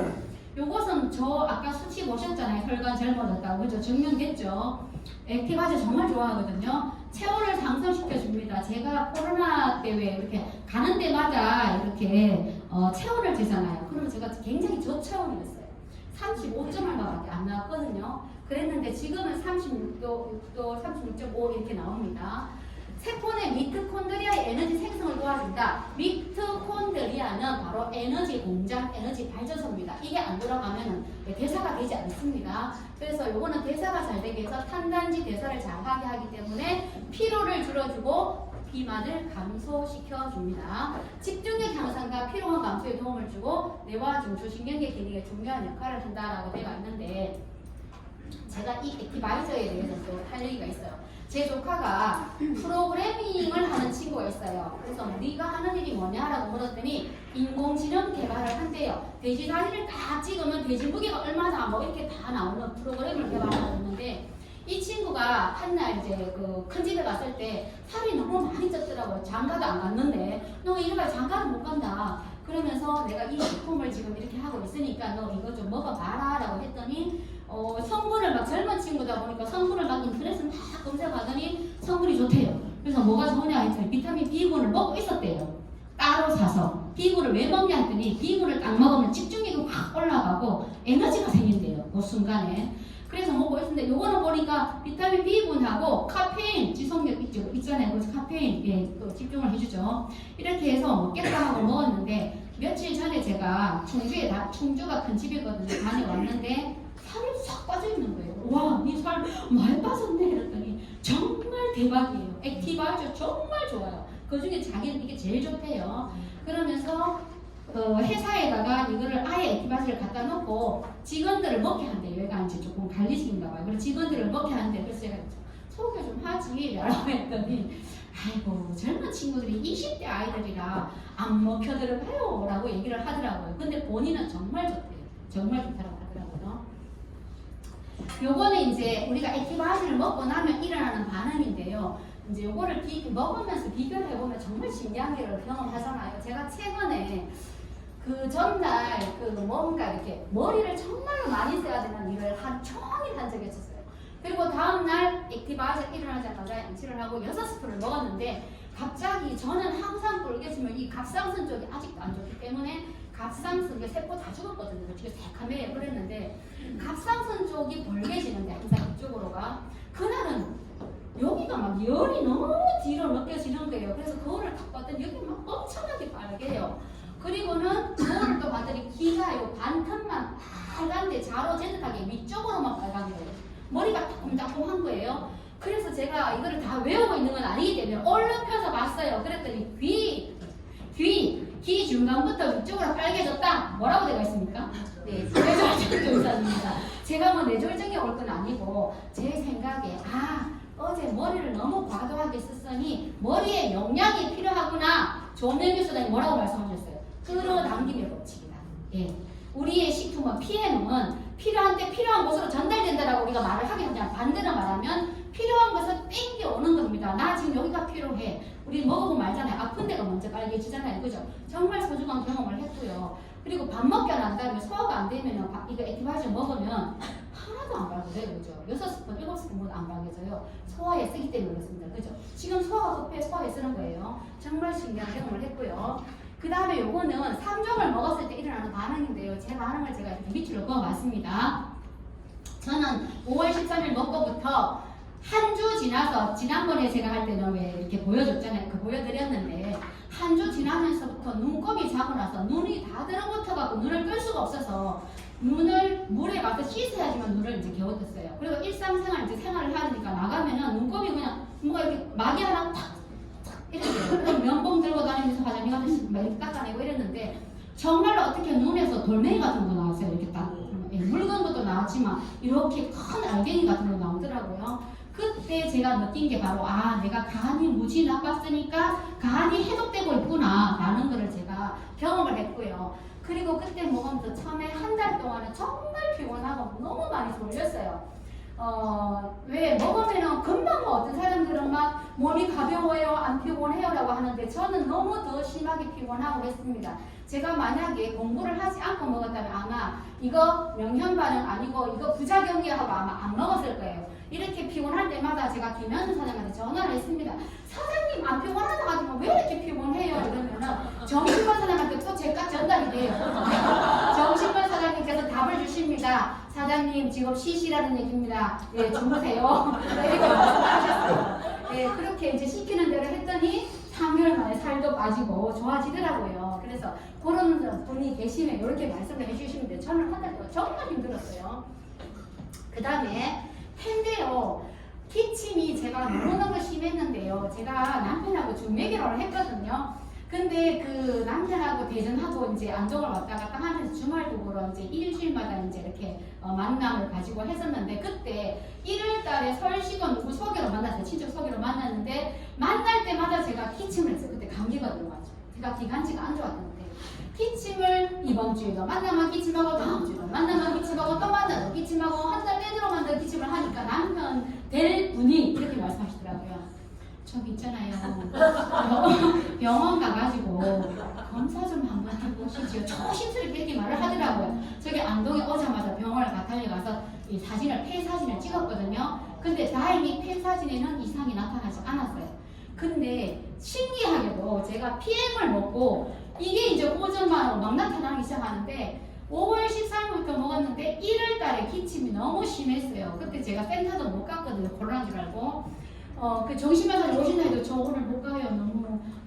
요것은 저 아까 수치 보셨잖아요. 혈관 젊어졌다고. 그죠? 증명됐죠? 액티바이저 정말 좋아하거든요. 체온을 상승시켜줍니다. 제가 코로나 때 왜 이렇게 가는 데마다 이렇게 체온을 재잖아요. 그러면 제가 굉장히 저체온이었어요. 35점 얼마밖에 안 나왔거든요. 그랬는데 지금은 36도, 6도, 36.5 이렇게 나옵니다. 세포 내 미토콘드리아의 에너지 생성을 도와준다. 미토콘드리아는 바로 에너지 공장, 에너지 발전소입니다. 이게 안 돌아가면 대사가 되지 않습니다. 그래서 요거는 대사가 잘 되게 해서 탄단지 대사를 잘하게 하기 때문에 피로를 줄여주고 비만을 감소시켜줍니다. 집중력 향상과 피로감 감소에 도움을 주고 뇌와 중추신경계 기능에 중요한 역할을 한다라고 되어 있는데 제가 이 액티바이저에 대해서 또 할 얘기가 있어요. 제 조카가 프로그래밍을 하는 친구가 있어요. 그래서 네가 하는 일이 뭐냐라고 물었더니 인공지능 개발을 한대요. 돼지 사진을 딱 찍으면 돼지 무게가 얼마나 뭐 이렇게 다 나오는 프로그램을 개발하고 있는데 이 친구가 한날 이제 그 큰 집에 갔을 때 살이 너무 많이 쪘더라고요. 장가도 안 갔는데 너 이러면 장가를 못 간다. 그러면서 내가 이 제품을 지금 이렇게 하고 있으니까 너 이거 좀 먹어봐라 라고 했더니 성분을 막 젊은 친구다 보니까 성분을 막 인터넷에 막 검색하더니 성분이 좋대요. 그래서 뭐가 좋으냐 했더니 비타민 B군을 먹고 있었대요. 따로 사서. B군을 왜 먹냐 했더니 B군을 딱 먹으면 집중력이 확 올라가고 에너지가 생긴대요. 그 순간에. 그래서 먹고 있는데 요거는 보니까 비타민 B군하고 카페인 지속력 있잖아요. 그래서 카페인 예, 또 집중을 해주죠. 이렇게 해서 먹겠다 하고 먹었는데 며칠 전에 제가 충주가 큰 집이거든요. 다녀왔는데 살이 싹 빠져 있는 거예요. 와, 니 살 많이 빠졌네. 그랬더니 정말 대박이에요. 액티바이저 정말 좋아요. 그 중에 자기는 이게 제일 좋대요. 그러면서 회사에다가 이거를 아예 액티바이저를 갖다 놓고 직원들을 먹게 한대요. 얘가 이제 조금 관리직인가 봐요. 그래서 직원들을 먹게 하는데 그래서 제가 소개 좀 하지 라고 했더니 아이고 젊은 친구들이 20대 아이들이라 안 먹혀 들어가요 라고 얘기를 하더라고요. 근데 본인은 정말 좋대요. 정말 좋다고 하더라고요. 요거는 이제 우리가 액티바이저를 먹고 나면 일어나는 반응인데요. 이제 요거를 먹으면서 비교를 해보면 정말 신기한 게 경험하잖아요. 제가 최근에 그 전날 그 뭔가 이렇게 머리를 정말로 많이 써야 되는 일을 한 종일 한 적이 있었어요. 그리고 다음날 액티바이저 일어나자마자 양치를 하고 6스푼을 먹었는데 갑자기 저는 항상 꼴개지면 이 갑상선 쪽이 아직도 안 좋기 때문에 갑상선 세포 다 죽었거든요. 지금 새카매에 그랬는데 갑상선 쪽이 벌개지는데 항상 이쪽으로가 그날은 여기가 막 열이 너무 뒤로 느껴지는 거예요. 그래서 거울을 딱 봤더니 여기 막 엄청나게 빨개요. 그리고는 거울을 또 봤더니 귀가 반틈만 빨간데 자로제득하게 위쪽으로만 빨간 거예요. 머리가 따끔따끔한 거예요. 그래서 제가 이거를 다 외우고 있는 건 아니기 때문에 얼른 펴서 봤어요. 그랬더니 귀 중간부터 위쪽으로 빨개졌다. 뭐라고 되어 있습니까? 네, 뇌졸중 증상입니다. 제가 뭐 뇌졸중이 올 건 아니고 제 생각에 어제 머리를 너무 과도하게 썼으니 머리에 영양이 필요하구나. 조명규 소장님 뭐라고 말씀하셨어요? 끌어당김의 법칙이다. 예, 우리의 식품은 피해는 필요한 때 필요한 곳으로 전달된다라고 우리가 말을 하게 되잖아요. 반대로 말하면 필요한 것을 땡겨오는 겁니다. 나 지금 여기가 필요해. 우리 먹어보면 알잖아요. 아픈 데가 먼저 빨개지잖아요. 그죠? 정말 소중한 경험을 했고요. 그리고 밥 먹기 난 다음에 소화가 안 되면 이거 액티바이저 먹으면 하나도 안 빨개져요. 그죠? 6스푼, 7스푼 안 빨개져요. 소화에 쓰기 때문에 그렇습니다. 그죠? 지금 소화가 급해 소화에 쓰는 거예요. 정말 신기한 경험을 했고요. 그 다음에 요거는 3종을 먹었을 때 일어나는 반응인데요. 제 반응을 제가 이렇게 밑으로 그어봤습니다. 저는 5월 13일 먹고부터 한 주 지나서 지난번에 제가 할 때는 왜 이렇게 보여줬잖아요. 보여드렸는데 한 주 지나면서부터 눈곱이 자고 나서 눈이 다 들어붙어갖고 눈을 뜰 수가 없어서 눈을 물에 가서 씻어야지만 눈을 이제 겨웠었어요. 그리고 일상생활 이제 생활을 해야 되니까 나가면은 눈곱이 그냥 뭔가 이렇게 막이 하나 탁 이렇게 면봉 들고 다니면서 화장실 가서 이렇게 닦아내고 이랬는데 정말로 어떻게 눈에서 돌멩이 같은 거 나왔어요. 이렇게 딱 묽은 것도 나왔지만 이렇게 큰 알갱이 같은 거 나오더라고요. 그때 제가 느낀 게 바로 내가 간이 무지 나빴으니까 간이 해독되고 있구나 라는 거를 제가 경험을 했고요. 그리고 그때 먹으면서 처음에 한 달 동안은 정말 피곤하고 너무 많이 졸렸어요. 왜 먹으면은 금방 어떤 사람들은 막 몸이 가벼워요, 안 피곤해요 라고 하는데 저는 너무 더 심하게 피곤하고 했습니다. 제가 만약에 공부를 하지 않고 먹었다면 아마 이거 명현 반응 아니고 이거 부작용이야 하고 아마 안 먹었을 거예요. 이렇게 피곤할 때마다 제가 김현수 사장한테 전화를 했습니다. 사장님 안 피곤하다고 하지만 왜 이렇게 피곤해요? 이러면은 정신과 사장한테 또 제가 전달이 돼요. 정신과 사장님께서 답을 주십니다. 사장님 지금 쉬시라는 얘기입니다. 예, 주무세요. 이렇게 말씀하셨어요. 예, 그렇게 이제 시키는 대로 했더니 3개월 만에 살도 빠지고 좋아지더라고요. 그래서 그런 분이 계시면 이렇게 말씀을 해주시는데 저는 한 달 동안 정말 힘들었어요. 그 다음에 팬데요. 기침이 제가 너무너무 심했는데요. 제가 남편하고 중매결혼을 했거든요. 근데 그 남편하고 대전하고 이제 안동을 왔다 갔다 하면서 주말복으로 이제 일주일마다 이제 이렇게 만남을 가지고 했었는데 그때 1월 달에 서울 시건 누구 소개로 만났어요. 친척 소개로 만났는데 만날 때마다 제가 기침을 했어요. 그때 감기가 들어왔죠. 제가 기관지가 안 좋았는데 기침을 이번 주에도 만나면 기침하고 다음 주에도 만나면 기침하고 또 만나도 기침하고 한 달 내도록만 더 기침을 하니까 남편 될 분이 이렇게 말씀하시더라고요. 저기 있잖아요. 병원 가가지고 검사 좀 한번 해보시지요. 조심스럽게 이렇게 말을 하더라고요. 저기 안동에 오자마자 병원을 달려가서 이 사진을 폐 사진을 찍었거든요. 근데 다행히 폐 사진에는 이상이 나타나지 않았어요. 근데 신기하게도 제가 PM을 먹고 이게 이제 오전만으로 막 나타나기 시작하는데 5월 14일부터 먹었는데 1월 달에 기침이 너무 심했어요. 그때 제가 센터도 못 갔거든요. 코로나인 줄 알고. 그 정신과사를 오신다 해도 저 오늘 못 가요.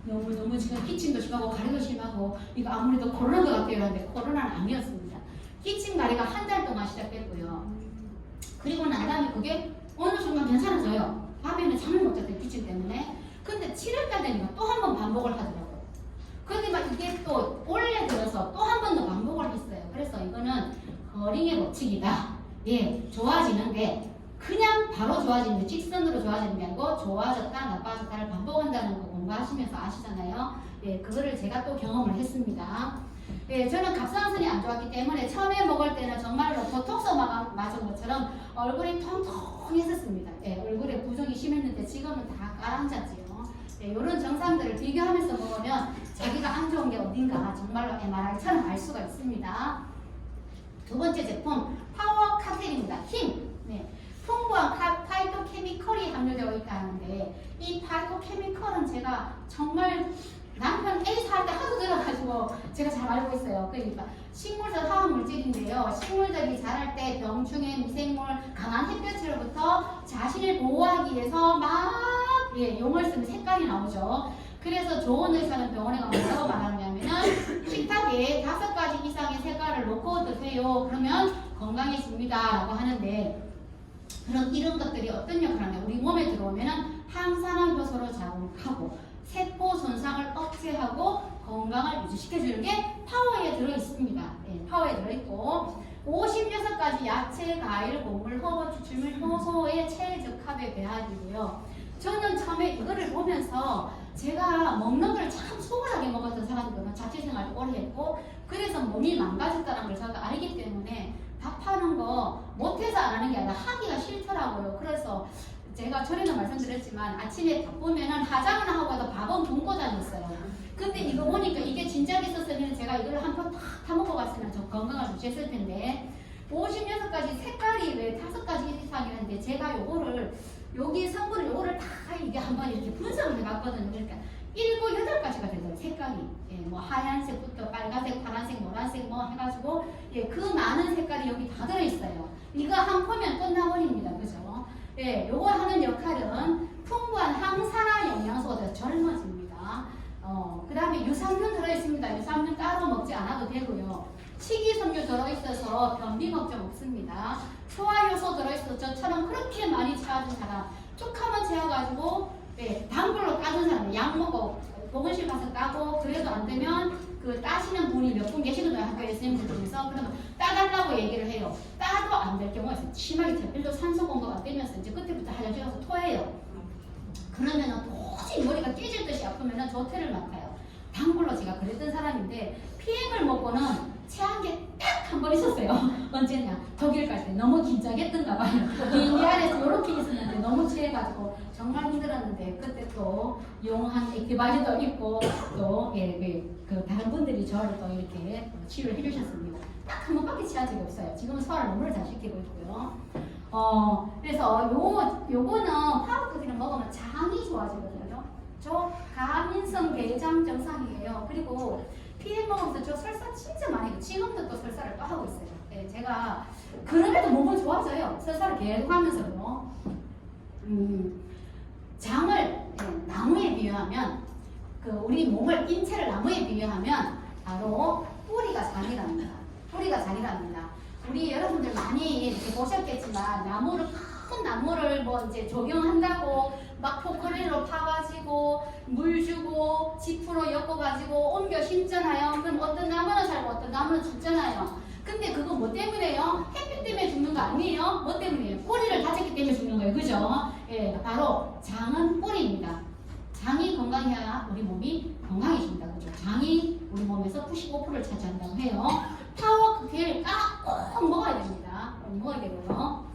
너무 지금 기침도 심하고 가래도 심하고 이거 아무래도 코로나 것 같아요. 하는데 코로나는 아니었습니다. 기침 가래가 한 달 동안 시작됐고요. 그리고 난 다음에 그게 어느 순간 괜찮아져요. 밤에는 잠을 못 잤어요. 기침 때문에. 근데 7월달 되니까 또 한 번 반복을 하더라고요. 근데 막 이게 또 올해 들어서 또 한 번 더 반복을 했어요. 그래서 이거는 거링의 법칙이다. 예, 좋아지는데 그냥 바로 좋아지는데 직선으로 좋아지는 게 아니고 좋아졌다 나빠졌다를 반복한다는 거 공부하시면서 아시잖아요. 예, 그거를 제가 또 경험을 했습니다. 예, 저는 갑상선이 안 좋았기 때문에 처음에 먹을 때는 정말로 보톡스 맞은 것처럼 얼굴이 통통했었습니다. 예, 얼굴에 부종이 심했는데 지금은 다 가라앉았지요. 네, 이런 정상들을 비교하면서 먹으면 자기가 안 좋은 게 어딘가 정말로 MRI처럼 알 수가 있습니다. 두 번째 제품 파워 카텔입니다. 힘. 네, 풍부한 파이토케미컬이 함유되어 이렇게 하는데 이 파이토케미컬은 제가 정말 남편 A 살 때 하도 들어가지고 제가 잘 알고 있어요. 그러니까 식물적 화학 물질인데요. 식물들이 자랄 때 병충해, 미생물, 강한 햇볕으로부터 자신을 보호하기 위해서 막 용을 쓰는 색깔이 나오죠. 그래서 좋은 의사는 병원에 가면 뭐라고 말하냐면은 식탁에 5가지 이상의 색깔을 놓고 드세요. 그러면 건강해집니다. 라고 하는데 그런 이런 것들이 어떤 역할을 하냐. 우리 몸에 들어오면은 항산화 효소로 작용하고 세포 손상을 억제하고 건강을 유지시켜주는 게 파워에 들어있습니다. 파워에 들어있고 56가지 야채, 과일, 곡물, 허브, 추출물, 효소의 최적합에 배합이고요. 저는 처음에 이거를 보면서 제가 먹는 걸 참 소홀하게 먹었던 사람이거든요. 자취생활도 오래 했고 그래서 몸이 망가졌다는 걸 제가 알기 때문에 밥하는 거 못해서 안 하는 게 아니라 하기가 싫더라고요. 그래서 제가 전에도 말씀드렸지만 아침에 바쁘면은 화장을 하고 가도 밥은 본고장이었어요. 근데 이거 보니까 이게 진작에 있었으면 제가 이걸 한 번 탁 타먹고 갔으면 저 건강을 유지했을 텐데 56가지 색깔이 왜 5가지 이상이었는데 제가 요거를 여기 성분을 요거를 다 이게 한번 이렇게 분석을 해봤거든요. 그러니까 7, 8가지가 되더라고요. 색깔이. 뭐 하얀색부터 빨간색, 파란색, 노란색 뭐 해가지고 그 많은 색깔이 여기 다 들어있어요. 이거 한 포면 끝나버립니다. 그죠? 요거 하는 역할은 풍부한 항산화 영양소가 돼서 젊어집니다. 그 다음에 유산균 들어있습니다. 유산균 따로 먹지 않아도 되고요. 식이섬유 들어있어서 변비 걱정 없습니다. 소화효소 들어있어서 저처럼 그렇게 많이 체하던 사람 툭하면 체해가지고 단골로 까는 사람 약 먹고 보건실 가서 까고 그래도 안 되면 그 따시는 분이 몇 분 계시거든요. 학교에 선생님들 중에서 그러면 따달라고 얘기를 해요. 따도 안 될 경우가 있어요. 심하게 대필로 산소 공급 안 되면서 이제 그때부터 화장실 가서 토해요. 그러면은 도저히 머리가 깨질 듯이 아프면은 조퇴를 맡아요. 단골로 제가 그랬던 사람인데 PM을 먹고는 체한 게 딱 한 번 있었어요. 언제냐? 독일 갈 때 너무 긴장했던가 봐요. 비행기 안에서 이렇게 있었는데 너무 체해가지고 정말 힘들었는데 그때 또 용한 에티바지도 있고 또 그 다른 분들이 저를 또 이렇게 치유를 해주셨습니다. 딱 한 번밖에 체한 적이 없어요. 지금은 소화를 너무 잘 시키고 있고요. 그래서 요거는 파워푸드를 먹으면 장이 좋아지거든요. 저 가민성 대장 증상이에요. 그리고 PM 먹으면서 저 설사 진짜 많이 해요. 지금도 또 설사를 또 하고 있어요. 제가 그럼에도 몸은 좋아져요. 설사를 계속 하면서도 장을 나무에 비유하면 우리 몸을 인체를 나무에 비유하면 바로 뿌리가 장이랍니다. 뿌리가 장이랍니다. 우리 여러분들 많이 이렇게 보셨겠지만 큰 나무를 뭐 이제 조경한다고 막 포크레인으로 파가지고 물 주고 지프로 엮어가지고 옮겨 심잖아요. 그럼 어떤 나무는 살고 어떤 나무는 죽잖아요. 근데 그거 뭐 때문에요? 햇빛 때문에 죽는 거 아니에요? 뭐 때문에요? 뿌리를 다쳤기 때문에 죽는 거예요. 그죠? 바로 장은 뿌리입니다. 장이 건강해야 우리 몸이 건강해집니다. 그죠? 장이 우리 몸에서 95%를 차지한다고 해요. 파워 칵테일 꼭 먹어야 됩니다. 먹어야 되고요.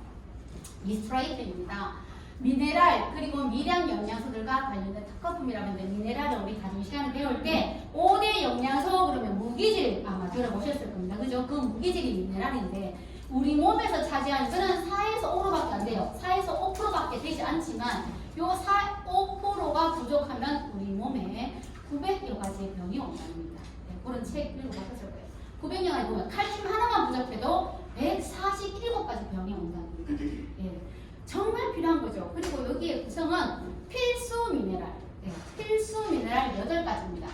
리스트레이트입니다. 미네랄 그리고 미량 영양소들과 관련된 특허품이라는데 미네랄은 우리 가정 시간에 배울 때 5대 영양소 그러면 무기질 아마 들어보셨을 겁니다. 그죠? 그 무기질이 미네랄인데 우리 몸에서 차지하는 거는 4에서 5%밖에 안 돼요. 4에서 5%밖에 되지 않지만 요 5%가 부족하면 우리 몸에 900여 가지의 병이 온답니다. 그런 책 읽어보셨을 거예요. 900여 가지 보면 칼슘 하나만 부족해도 147가지 병이 온답니다. 정말 필요한 거죠. 그리고 여기에 구성은 필수 미네랄. 필수 미네랄 8가지입니다.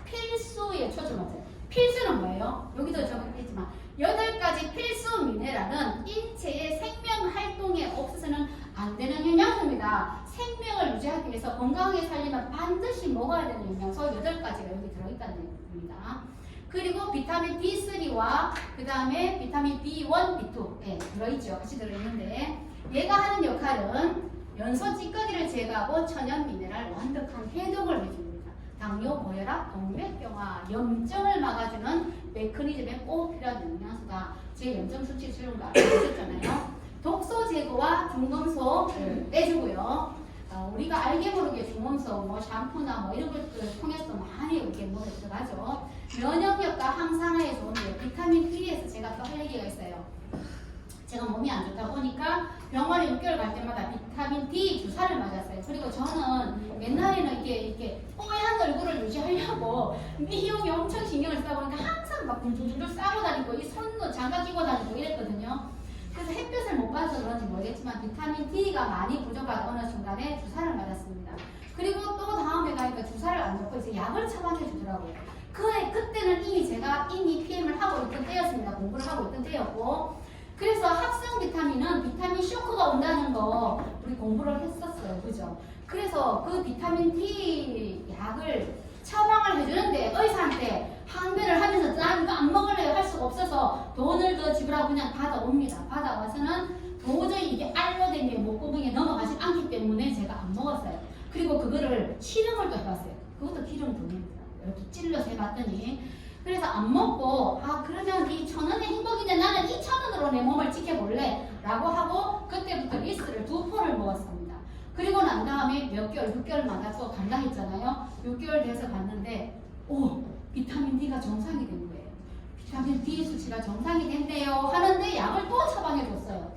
필수에 초점하세요. 필수는 뭐예요? 여기도 적어있지만 8가지 필수 미네랄은 인체의 생명 활동에 없어서는 안 되는 영양소입니다. 생명을 유지하기 위해서 건강하게 살려면 반드시 먹어야 되는 영양소 8가지가 여기 들어있다는 얘기입니다. 그리고 비타민 D3와 그 다음에 비타민 B1, B2 들어있죠. 같이 들어있는데 얘가 하는 역할은 연소 찌꺼기를 제거하고 천연 미네랄 완벽한 해독을 해줍니다. 당뇨, 고혈압, 동맥경화, 염증을 막아주는 메커니즘에 꼭 필요한 영양소다. 제 염증 수치 치료인 거 알려주셨잖아요. 독소 제거와 중금속 빼주고요. 우리가 알게 모르게 중금속, 뭐 샴푸나 뭐 이런 것들을 통해서 많이 이렇게 물에 들어가죠. 면역력과 항산화에 좋은데 비타민 D에서 제가 또 할 얘기가 있어요. 제가 몸이 안 좋다 보니까 병원에 6개월 갈 때마다 비타민 D 주사를 맞았어요. 저는 옛날에는 이렇게 뽀얀 얼굴을 유지하려고 미용에 엄청 신경을 쓰다 보니까 항상 막 불줄줄 싸고 다니고 이 손도 장갑 끼고 다니고 이랬거든요. 그래서 햇볕을 못 받아서 그런지 모르겠지만 비타민 D가 많이 부족한 어느 순간에 주사를 맞았습니다. 그리고 또 다음에 가니까 주사를 안 놓고 이제 약을 처방해 주더라고요. 그때는 이미 PM을 하고 있던 때였습니다. 공부를 하고 있던 때였고, 그래서 합성 비타민은 비타민 쇼크가 온다는 거 우리 공부를 했었어요. 그죠? 그래서 그 비타민 D 약을 처방을 해주는데 의사한테 항변을 하면서 나 이거 안 먹을래요 할 수가 없어서 돈을 더 지불하고 그냥 받아옵니다. 받아와서는 도저히 이게 알로 된 게 목구멍에 넘어가지 않기 때문에 제가 안 먹었어요. 그리고 그거를 실험을 또 해봤어요. 그것도 기름 돈입니다. 이렇게 찔러서 해봤더니, 그래서 안 먹고 그러면 이 1,000원의 행복인데 나는 2,000원으로 내 몸을 지켜볼래 라고 하고 그때부터 리스를 2포를 먹었습니다. 그리고 난 다음에 몇 개월, 6개월마다 또 간다 했잖아요. 6개월 돼서 갔는데 비타민 D가 정상이 된 거예요. 비타민 D 수치가 정상이 된대요 하는데 약을 또 처방해 줬어요.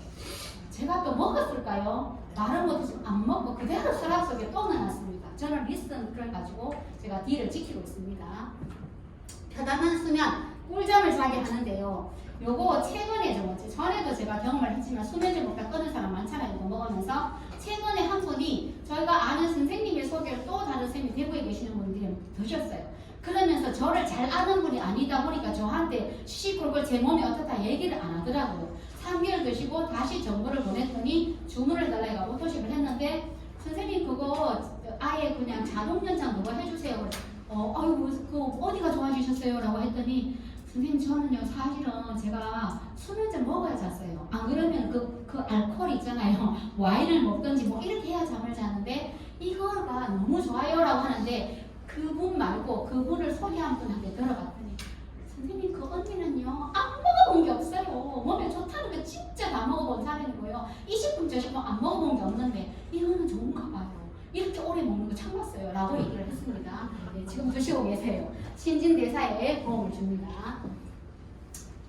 제가 또 먹었을까요? 말은 못해서 안 먹고 그대로 서랍 속에 또 넣어놨습니다. 저는 리스를 가지고 제가 D를 지키고 있습니다. 편안한 수면, 꿀잠을 자게 하는데요. 요거 최근에 전에도 제가 경험을 했지만 수면제 먹다 끊은 사람 많잖아요. 이거 먹으면서 최근에 한 분이 저희가 아는 선생님의 소개를 또 다른 선생님이 대구에 계시는 분들이 드셨어요. 그러면서 저를 잘 아는 분이 아니다 보니까 저한테 시시콜콜 제 몸이 어떻다 얘기를 안 하더라고요. 3개월 드시고 다시 정보를 보냈더니 주문을 해달라고 오토십을 했는데 선생님 그거 아예 그냥 자동 연장 그거 해주세요. 아이고 그 어디가 좋아지셨어요? 라고 했더니 선생님 저는요 사실은 제가 수면제 먹어야 잤어요. 안 그러면 그 알코올 있잖아요. 와인을 먹든지 뭐 이렇게 해야 잠을 자는데 이거가 너무 좋아요 라고 하는데 그분 말고 그분을 소개한 분한테 들어봤더니 선생님 그 언니는요 안 먹어본 게 없어요. 몸에 좋다는 거 진짜 다 먹어본 사람이고요. 20분 저 10분 안 먹어본 게 없는데 이거는 좋은가 봐요. 이렇게 오래 먹는 거 참았어요 라고 얘기를 했습니다. 네, 지금 드시고 계세요. 신진대사에 도움을 줍니다.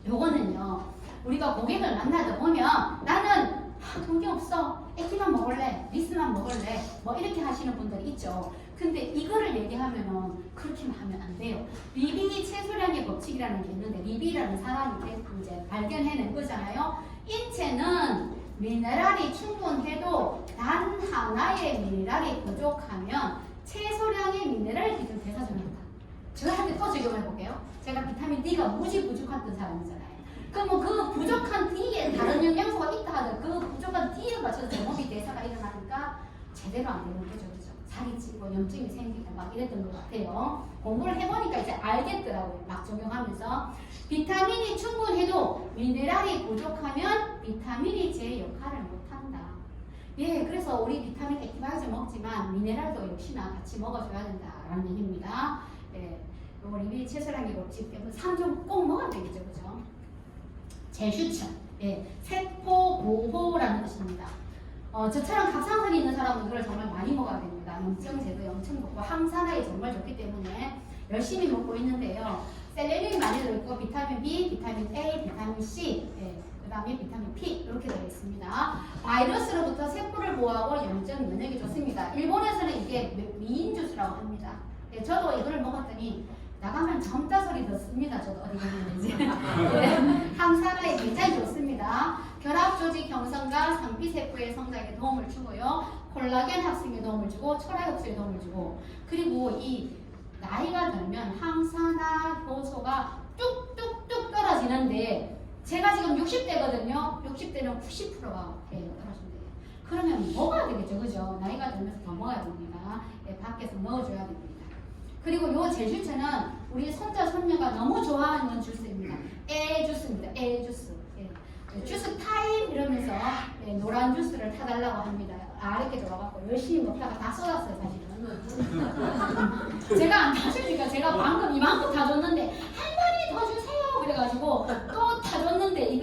요거는요 우리가 고객을 만나다 보면 나는 돈 게 없어 액티만 먹을래 리스만 먹을래 뭐 이렇게 하시는 분들이 있죠. 근데 이거를 얘기하면은 그렇게만 하면 안 돼요. 리비 최소량의 법칙이라는 게 있는데 리비라는 사람이 이제 발견해낸 거잖아요. 인체는 미네랄이 충분해도 단 하나의 미네랄이 부족하면 최소량의 미네랄 기준 대사전을 한다. 저한테 또 적용해 볼게요. 제가 비타민 D가 무지 부족했던 사람이잖아요. 그럼 그 부족한 D에 다른 영양소가 있다 하더라도 그 부족한 D에 맞춰서 제 몸이 대사가 일어나니까 제대로 안 되는 거죠. 그죠? 살이 찌고 염증이 생기고 막 이랬던 것 같아요. 공부를 해보니까 이제 알겠더라고요. 막 적용하면서 비타민이 충분해도 미네랄이 부족하면 비타민이 제 역할을 못한다. 예, 그래서 우리 비타민 액티바이저 먹지만 미네랄도 역시나 같이 먹어줘야 된다라는 얘기입니다. 예, 요거 리비 최소량의 법칙 때문에 3종 꼭 먹어야 되겠죠, 그죠? 재슈천, 예, 세포 보호라는 뜻입니다. 저처럼 갑상선이 있는 사람은 이걸 정말 많이 먹어야 됩니다. 염증제도 엄청 먹고 항산화에 정말 좋기 때문에 열심히 먹고 있는데요. 셀레늄이 많이 들어있고 비타민 B, 비타민 A, 비타민 C, 예, 그 다음에 비타민 P 이렇게 되어 있습니다. 바이러스로부터 세포를 보호하고 염증 면역이 좋습니다. 일본에서는 이게 미인 주스라고 합니다. 예, 저도 이걸 먹었더니 나가면 젊다 소리 듣습니다. 저도 어디 갔는지. 네, 항산화에 굉장히 좋습니다. 결합 조직 형성과 상피세포의 성장에 도움을 주고요. 콜라겐 합성에 도움을 주고 철화 흡수에 도움을 주고 그리고 이 나이가 들면 항산화 효소가 뚝뚝뚝 떨어지는데 제가 지금 60대거든요. 60대는 90%가 떨어진대요. 그러면 먹어야 되겠죠. 그죠? 나이가 들면서 더 먹어야 됩니다. 예, 밖에서 넣어줘야 됩니다. 그리고 요 제주주는 우리 손자 손녀가 너무 좋아하는 주스입니다. 주스입니다. 주스. 예. 주스 타임 이러면서 예, 노란 주스를 타달라고 합니다. 이렇게 들어가고 열심히 먹다가 다 쏟았어요 사실은. 제가 안 타주니까 제가 방금 이만큼 타줬는데 할머니 더 주세요 그래가지고 또 타줬는데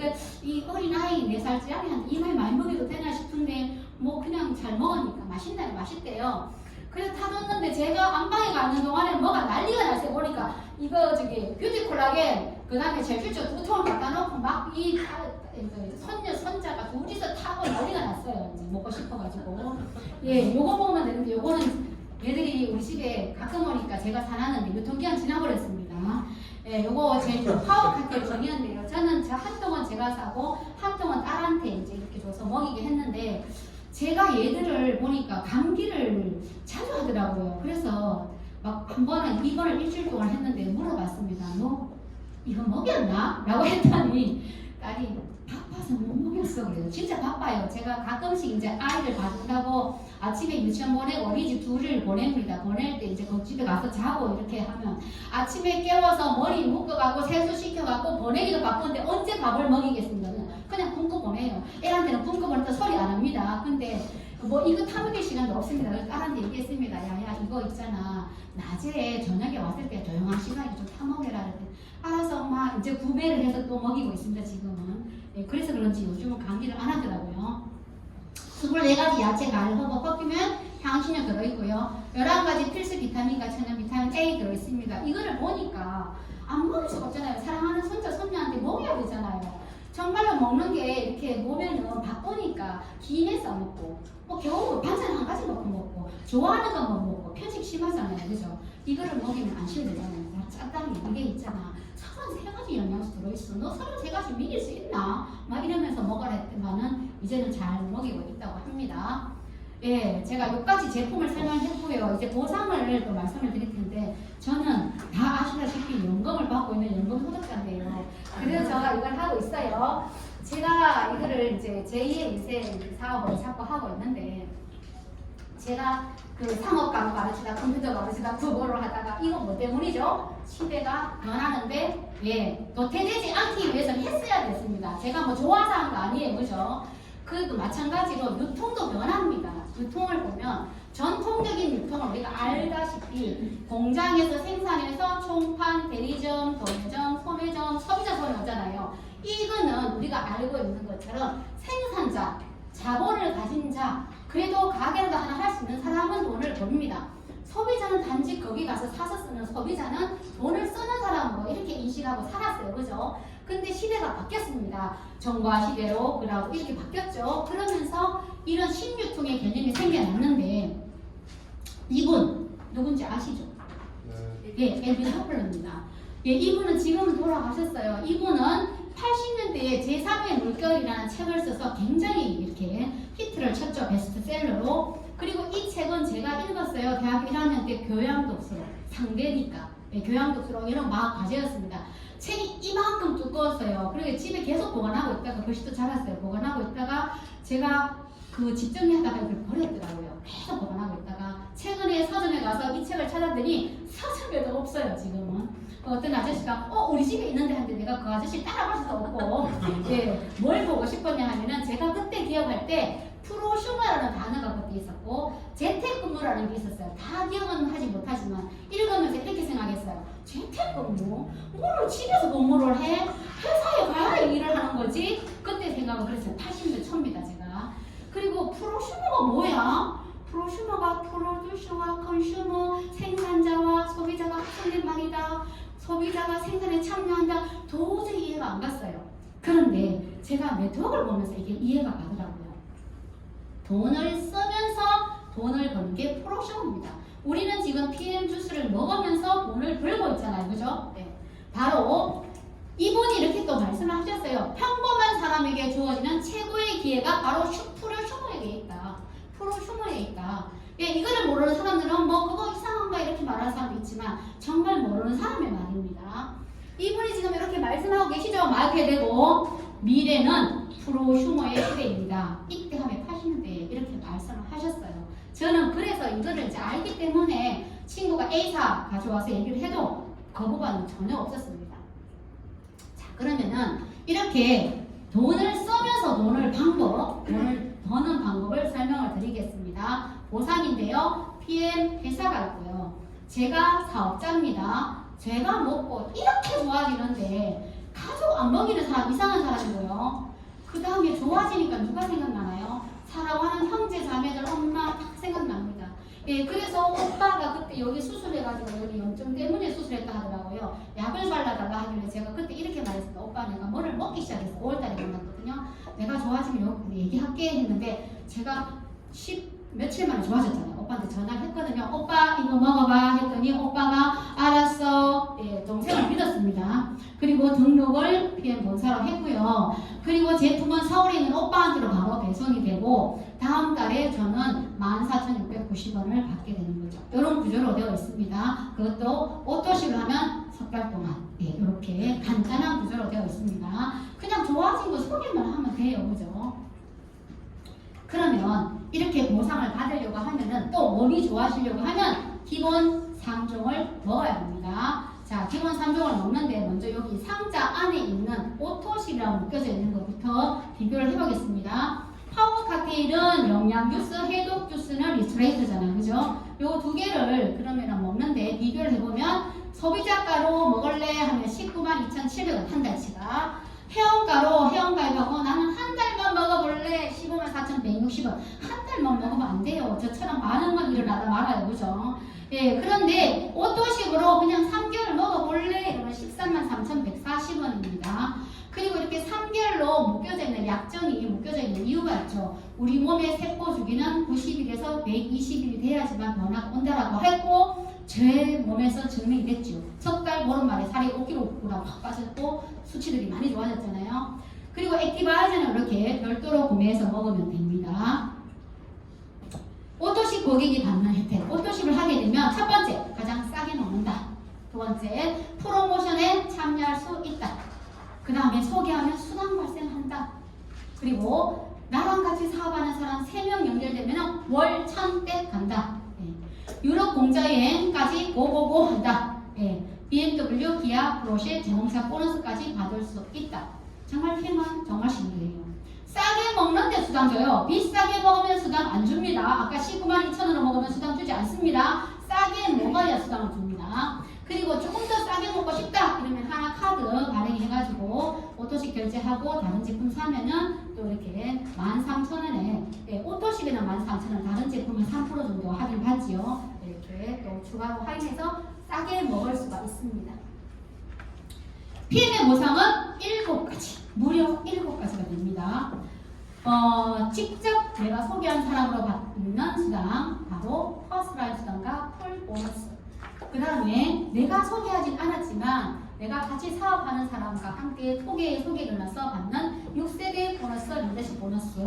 이 어린아이 4살짜리 한 이마에 많이 먹여도 되나 싶은데 뭐 그냥 잘 먹으니까 맛있나요? 맛있대요. 그래서 타줬는데 제가 안방에 가는 동안에 뭐가 난리가 났어요. 보니까 이거 저기 뷰티 콜라겐 그 다음에 제출처 두 통을 갖다 놓고 막 이 손녀 손자가 둘이서 타고 난리가 났어요. 이제 먹고 싶어가지고 예 요거 먹으면 되는데 요거는 애들이 우리 집에 가끔 오니까 제가 사놨는데 유통기한 지나버렸습니다. 예, 요거 제 파워 카테를 정했는데요. 저는 한 통은 제가 사고 한 통은 딸한테 이제 이렇게 줘서 먹이게 했는데 제가 얘들을 보니까 감기를 자주 하더라고요. 그래서 막 한 번은 입원을 일주일 동안 했는데 물어봤습니다. 너 이거 먹였나? 라고 했더니 딸이 바빠서 못 먹였어 그래요. 진짜 바빠요. 제가 가끔씩 이제 아이들 봐준다고 아침에 유치원 보내고 어린이집 둘을 보냅니다. 보낼 때 이제 그 집에 가서 자고 이렇게 하면 아침에 깨워서 머리 묶어갖고 세수시켜갖고 보내기도 바쁜데 언제 밥을 먹이겠습니까? 그냥 굶고 보내요. 애한테는 굶고 보내도 소리 안 합니다. 근데 뭐 이거 타먹일 시간도 없습니다. 그래서 딸한테 얘기했습니다. 야야 이거 있잖아. 낮에 저녁에 왔을 때 조용한 시간에 좀 타먹여라. 그랬더니 알아서 엄마 이제 구매를 해서 또 먹이고 있습니다. 지금은. 네, 그래서 그런지 요즘은 감기를 안 하더라고요. 24가지 야채, 과일, 허브, 꺾이면 향신료 들어있고요. 11가지 필수 비타민과 천연 비타민 A 들어있습니다. 이거를 보니까 안 먹을 수가 없잖아요. 사랑하는 손자, 손녀한테 먹여야 되잖아요. 정말로 먹는 게 이렇게 보면은 바쁘니까 김에 싸먹고 뭐 겨우 반찬 한 가지 먹고 좋아하는 것만 먹고 편식 심하잖아요. 그죠? 이거를 먹이면 안 싫어되잖아요. 짠땅이 이게 있잖아. 33가지 영양소 들어있어. 너 33가지 믿을 수 있나? 막 이러면서 먹으라 했더만은 이제는 잘 먹이고 있다고 합니다. 예, 제가 몇 가지 제품을 설명했고요. 이제 보상을 또 말씀을 드릴 텐데 저는 다 아시다시피 연금을 받고 있는 연금 소득자인데요. 그래서 제가 이걸 하고 있어요. 제가 이거를 이제 제2의 인생 사업을 자꾸 하고 있는데 제가 그 상업과로 가르치다 컴퓨터 가르치다 국어를 하다가 이거 뭐 때문이죠? 시대가 변하는데 예, 도태되지 않기 위해서 했어야 됐습니다. 제가 뭐 좋아서 한 거 아니에요. 그죠? 그것도 마찬가지로 유통도 변합니다. 유통을 보면 전통적인 유통을 우리가 알다시피 공장에서 생산해서 총판, 대리점, 도매점, 소매점, 소비자 손에 오잖아요. 이거는 우리가 알고 있는 것처럼 생산자, 자본을 가진 자, 그래도 가게라도 하나 할 수 있는 사람은 돈을 법니다. 소비자는 단지 거기 가서 사서 쓰는 소비자는 돈을 쓰는 사람으로 이렇게 인식하고 살았어요. 그죠? 근데 시대가 바뀌었습니다. 정과 시대로 그러고 이렇게 바뀌었죠. 그러면서 이런 신유통의 개념이 생겨났는데 이분 누군지 아시죠? 예, 엘빈 허플러입니다. 예, 이분은 지금은 돌아가셨어요. 이분은 80년대에 제3의 물결이라는 책을 써서 굉장히 이렇게 히트를 쳤죠. 베스트셀러로. 그리고 이 책은 제가 읽었어요. 대학교 1학년 때 교양독서로. 상대니까. 예, 교양독서로 이런 막 과제였습니다. 책이 이만큼 두꺼웠어요. 그리고 집에 계속 보관하고 있다가 글씨도 자랐어요. 보관하고 있다가 제가 그 집정리하다가 이걸 버렸더라고요. 계속 보관하고 있다가 최근에 서점에 가서 이 책을 찾았더니 서점에도 없어요. 지금은. 어떤 아저씨가 우리 집에 있는데 하는데 내가 그 아저씨 따라갈 수도 없고 예, 뭘 보고 싶었냐 하면은 제가 그때 기억할 때 프로슈머라는 단어가 그때 있었고 재택근무라는 게 있었어요. 다 기억은 하지 못하지만 읽으면서 이렇게 생각했어요. 재택근무? 뭘 집에서 근무를 해? 회사에 가야 일을 하는 거지? 그때 생각을 그랬어요. 80년 초입니다 제가. 그리고 프로슈머가 뭐야? 프로슈머가 프로듀서와 컨슈머, 생산자와 소비자가 합성된 말이다. 소비자가 생산에 참여한다. 도저히 이해가 안 갔어요. 그런데 제가 네트워크를 보면서 이게 이해가 가더라고요. 돈을 쓰면서 돈을 버는 게 프로슈머입니다. 우리는 지금 PM 주스를 먹으면서 돈을 벌고 있잖아요. 그죠? 네. 바로 이분이 이렇게 또 말씀을 하셨어요. 평범한 사람에게 주어지는 최고의 기회가 바로 프로슈머에게 있다. 프로슈머에 있다. 예, 이거를 모르는 사람들은 뭐 그거 이상한가 이렇게 말하는 사람도 있지만 정말 모르는 사람의 말입니다. 이분이 지금 이렇게 말씀하고 계시죠? 마이크에 대고 미래는 프로슈머의 시대입니다. 이때 하면 80년대에 이렇게 말씀을 하셨어요. 저는 그래서 이거를 이제 알기 때문에 친구가 A사 가져와서 얘기를 해도 거부감은 전혀 없었습니다. 자, 그러면은 이렇게 돈을 쓰면서 돈을 버는 방법을 설명을 드리겠습니다. 보상인데요. PM 회사가 있고요. 제가 사업자입니다. 제가 먹고 이렇게 좋아지는데 가족 안 먹이는 사람 이상한 사람이고요. 그 다음에 좋아지니까 누가 생각나나요? 사랑하는 형제 자매들 엄마 딱 생각납니다. 예, 그래서 오빠가 그때 여기 수술해가지고 여기 염증 때문에 수술했다 하더라고요. 약을 발라달라 하길래 제가 그때 이렇게 말했어요. 오빠 내가 뭐를 먹기 시작했어. 5월달에 만났거든요. 내가 좋아지면 요 얘기할게 했는데 제가 며칠 만에 좋아졌잖아요. 오빠한테 전화를 했거든요. 오빠 이거 먹어봐 했더니 오빠가 알았어. 예, 동생을 믿었습니다. 그리고 등록을 PM 본사로 했고요. 그리고 제품은 서울에 있는 오빠한테로 바로 배송이 되고 다음 달에 저는 14,690원을 받게 되는 거죠. 이런 구조로 되어 있습니다. 그것도 오토식을 하면 석 달 동안 이렇게 간단한 구조로 되어 있습니다. 그냥 좋아진 거 소개만 하면 돼요. 그죠? 그러면 이렇게 보상을 받으려고 하면은 또 몸이 좋아지려고 하면 기본 3종을 먹어야 합니다. 자, 기본 3종을 먹는데 먼저 여기 상자 안에 있는 오토식이라고 묶여져 있는 것부터 비교를 해보겠습니다. 파워 칵테일은 영양 주스, 해독 주스는 리스트레이트잖아요. 그죠? 요 두 개를 그러면 먹는데 비교를 해보면 소비자가로 먹을래 하면 192,700원 한 달치가 회원가로 회원가입하고 나는 한 달만 먹어볼래 154,160원 한 달만 먹으면 안 돼요. 저처럼 많은 건 일어나다 말아요. 그죠? 예, 그런데 오토식으로 그냥 3개월 먹어볼래 이러면 133,140원입니다. 그리고 이렇게 3개월로 묶여져 있는 약정이 묶여져 있는 이유가 있죠. 우리 몸의 세포 주기는 90일에서 120일이 돼야지만 변화가 온다라고 했고 제 몸에서 증명이 됐죠. 석 달 보름 만에 살이 5kg라고 확 빠졌고 수치들이 많이 좋아졌잖아요. 그리고 액티바이저는 이렇게 별도로 구매해서 먹으면 됩니다. 오토식 고객이 받는 혜택. 오토식을 하게 되면 첫 번째, 가장 싸게 먹는다. 두 번째, 프로모션에 참여할 수 있다. 그 다음에 소개하면 수당 발생한다. 그리고 나랑 같이 사업하는 사람 3명 연결되면 월 1,000대 간다. 유럽 공자여행까지 고고고 한다. BMW, 기아, 포르쉐, 자동차 보너스까지 받을 수 있다. 정말 핑은 정말 신기해요. 싸게 먹는데 수당 줘요. 비싸게 먹으면 수당 안 줍니다. 아까 192,000원으로 먹으면 수당 주지 않습니다. 싸게 먹어야 수당을 줍니다. 그리고 조금 더 싸게 먹고 싶다 이러면 하나 카드 발행해가지고 오토식 결제하고 다른 제품 사면은 또 이렇게 13,000원에 오토식에는 13,000원 다른 제품은 3% 정도 할인 받지요. 이렇게 또 추가로 할인해서 싸게 먹을 수가 있습니다. PM의 보상은 7가지 무려 7가지가 됩니다. 직접 내가 소개한 사람으로 받는 수당 바로 퍼스트라인 수당과 풀 보너스. 그 다음에 내가 소개하진 않았지만 내가 같이 사업하는 사람과 함께 소개를 나서 받는 6세대 보너스, 리더십 보너스.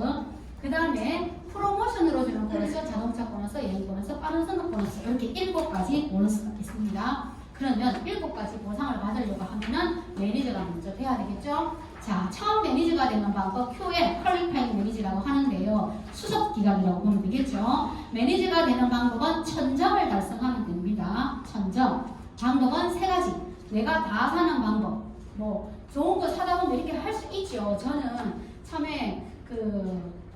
그 다음에 프로모션으로 주는 보너스, 자동차 보너스, 여행 보너스, 빠른 선거 보너스 이렇게 7가지 보너스가 있습니다. 그러면 7가지 보상을 받으려고 하면은 매니저가 먼저 돼야 되겠죠? 자, 처음 매니저가 되는 방법 QM, 퀄리파잉 매니저라고 하는데요. 수석 기간이라고 보면 되겠죠? 매니저가 되는 방법은 1000점을 달성하면 됩니다. 1000점. 방법은 3가지. 내가 다 사는 방법. 뭐 좋은 거 사다 보면 이렇게 할 수 있죠. 저는 처음에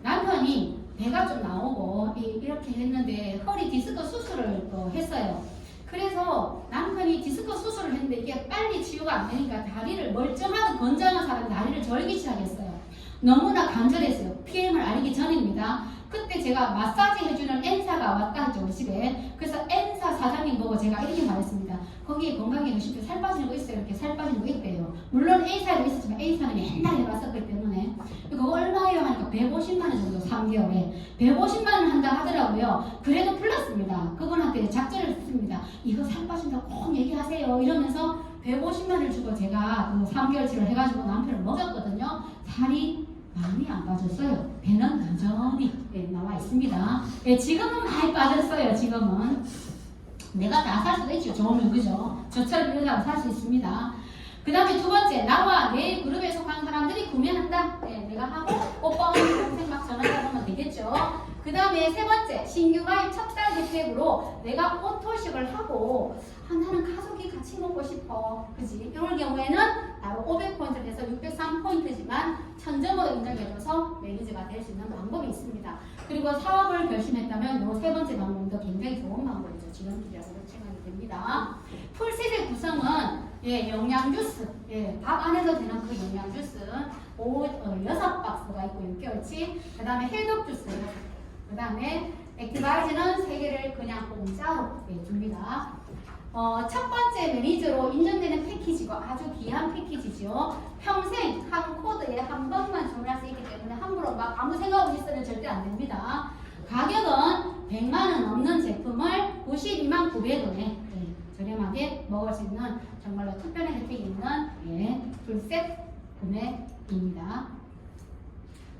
남편이 배가 좀 나오고 이렇게 했는데 허리 디스크 수술을 또 했어요. 그래서 남편이 디스크 수술을 했는데 이게 빨리 치유가 안 되니까 다리를 멀쩡하고 건장한 사람이 다리를 절기 시작했어요. 너무나 간절했어요. PM을 알기 전입니다. 그때 제가 마사지 해주는 N사가 왔다 했죠, 우리 집에. 그래서 N사 사장님 보고 제가 이렇게 말했습니다. 거기에 건강에 의식도 살 빠지는 거 있어요. 이렇게 살 빠지는 거 있대요. 물론 A사에도 있었지만 A사는 옛날에 해봤었기 때문에. 그거 얼마예요? 하니까 150만 원 정도 3개월에. 150만 원 한다 하더라고요. 그래도 플러스입니다. 그분한테 작전을 했습니다. 이거 살 빠진다고 꼭 얘기하세요. 이러면서 150만 원을 주고 제가 3개월치를 해가지고 남편을 먹였거든요. 살이 많이 안 빠졌어요. 배는 여전히 나와 있습니다. 지금은 많이 빠졌어요. 지금은 내가 다 살 수도 있죠. 좋으면 그죠? 저처럼 이런 사람 살 수 있습니다. 그 다음에 두 번째, 나와 내 그룹에 속한 사람들이 구매한다. 내가 하고 오빠 언니 동생 막 전화해 보면 되겠죠. 그 다음에 세 번째, 신규 가입 첫 달 혜택으로 내가 오토식을 하고 나는 가족이 같이 먹고 싶어. 그지? 이럴 경우에는 바로 500포인트 돼서 603포인트지만 1000점으로 인정해줘서 매니저가 될 수 있는 방법이 있습니다. 그리고 사업을 결심했다면 이 세 번째 방법도 굉장히 좋은 방법이죠. 지원기라고 생각이 됩니다. 풀세대 구성은 영양주스, 밥 안에서 되는 그 영양주스 6박스가 있고 6개월치. 그 다음에 해독주스, 그 다음에 액티바이즈는 3개를 그냥 공짜로 줍니다. 첫 번째 매니저로 인정되는 패키지고 아주 귀한 패키지죠. 평생 한 코드에 한 번만 주문할 수 있기 때문에 함부로 막 아무 생각 없이 쓰면 절대 안 됩니다. 가격은 100만 원 넘는 제품을 92만 900원에 저렴하게 먹을 수 있는 정말로 특별한 혜택이 있는 풀셋 구매입니다.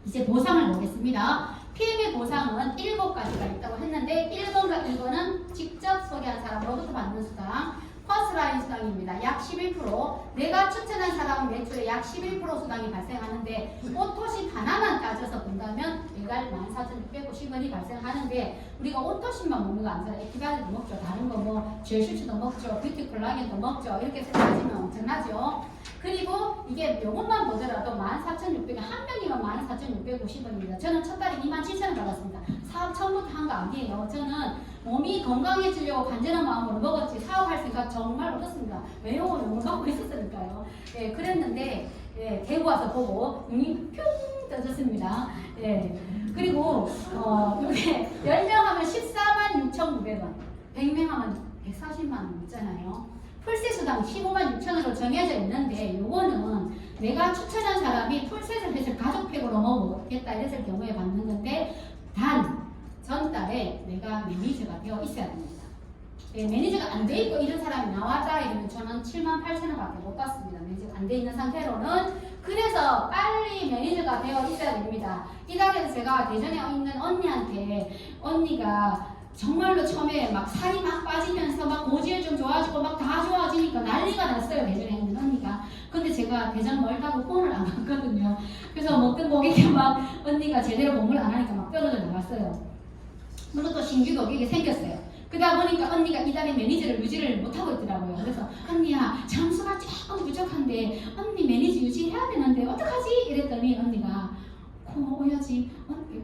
이제 보상을 보겠습니다. PM의 보상은 7가지가 있다고 했는데 1번과 2번은 직접 소개한 사람으로부터 받는 수당, 퍼스라인 수당입니다. 약 11%, 내가 추천한 사람 매출에 약 11% 수당이 발생하는데 오토십 하나만 따져서 본다면 매달 14,650원이 발생하는데 우리가 오토십만 먹는 거 아니잖아요. 에티바이도 먹죠. 다른 거 뭐 젤슈츠도 먹죠. 뷰티 콜라겐도 먹죠. 이렇게 생각하시면 엄청나죠. 그리고 이게 요것만 보더라도 14,600원, 한 명이면 14,650원입니다. 저는 첫 달에 27,000원 받았습니다. 사업 처음부터 한 거 아니에요. 저는 몸이 건강해지려고 간절한 마음으로 먹었지 사업할 생각 정말 없었습니다. 왜요? 너무 먹고 있었으니까요. 그랬는데 대구 와서 보고 눈이 뿅 떠졌습니다. 그리고 이게 10명 하면 14만 6,900원, 100명 하면 140만 원 있잖아요. 풀셋 수당 15만 6천원으로 정해져 있는데 요거는 내가 추천한 사람이 풀셋을 해서 가족팩으로 먹겠다 이랬을 경우에 받는 건데 단 전달에 내가 매니저가 되어 있어야 됩니다. 매니저가 안 돼 있고 이런 사람이 나왔다 이러면 저는 7만 8천 원밖에 못 받습니다. 매니저가 안 돼 있는 상태로는. 그래서 빨리 매니저가 되어 있어야 됩니다. 이 달에서 제가 대전에 있는 언니한테 언니가 정말로 처음에 막 살이 막 빠지면서 막 고지혈 좀 좋아지고 막 다 좋아지니까 난리가 났어요. 대전에 있는 언니가. 근데 제가 대전 멀다고 폰을 안 갔거든요. 그래서 먹던 고객이 막 언니가 제대로 공부를 안 하니까 막 떨어져 나갔어요. 물론 또 신규 고객이 생겼어요. 그러다 보니까 언니가 이달에 매니저를 유지를 못하고 있더라고요. 그래서 언니야 점수가 조금 부족한데 언니 매니저 유지해야 되는데 어떡하지? 이랬더니 언니가 고마워야지.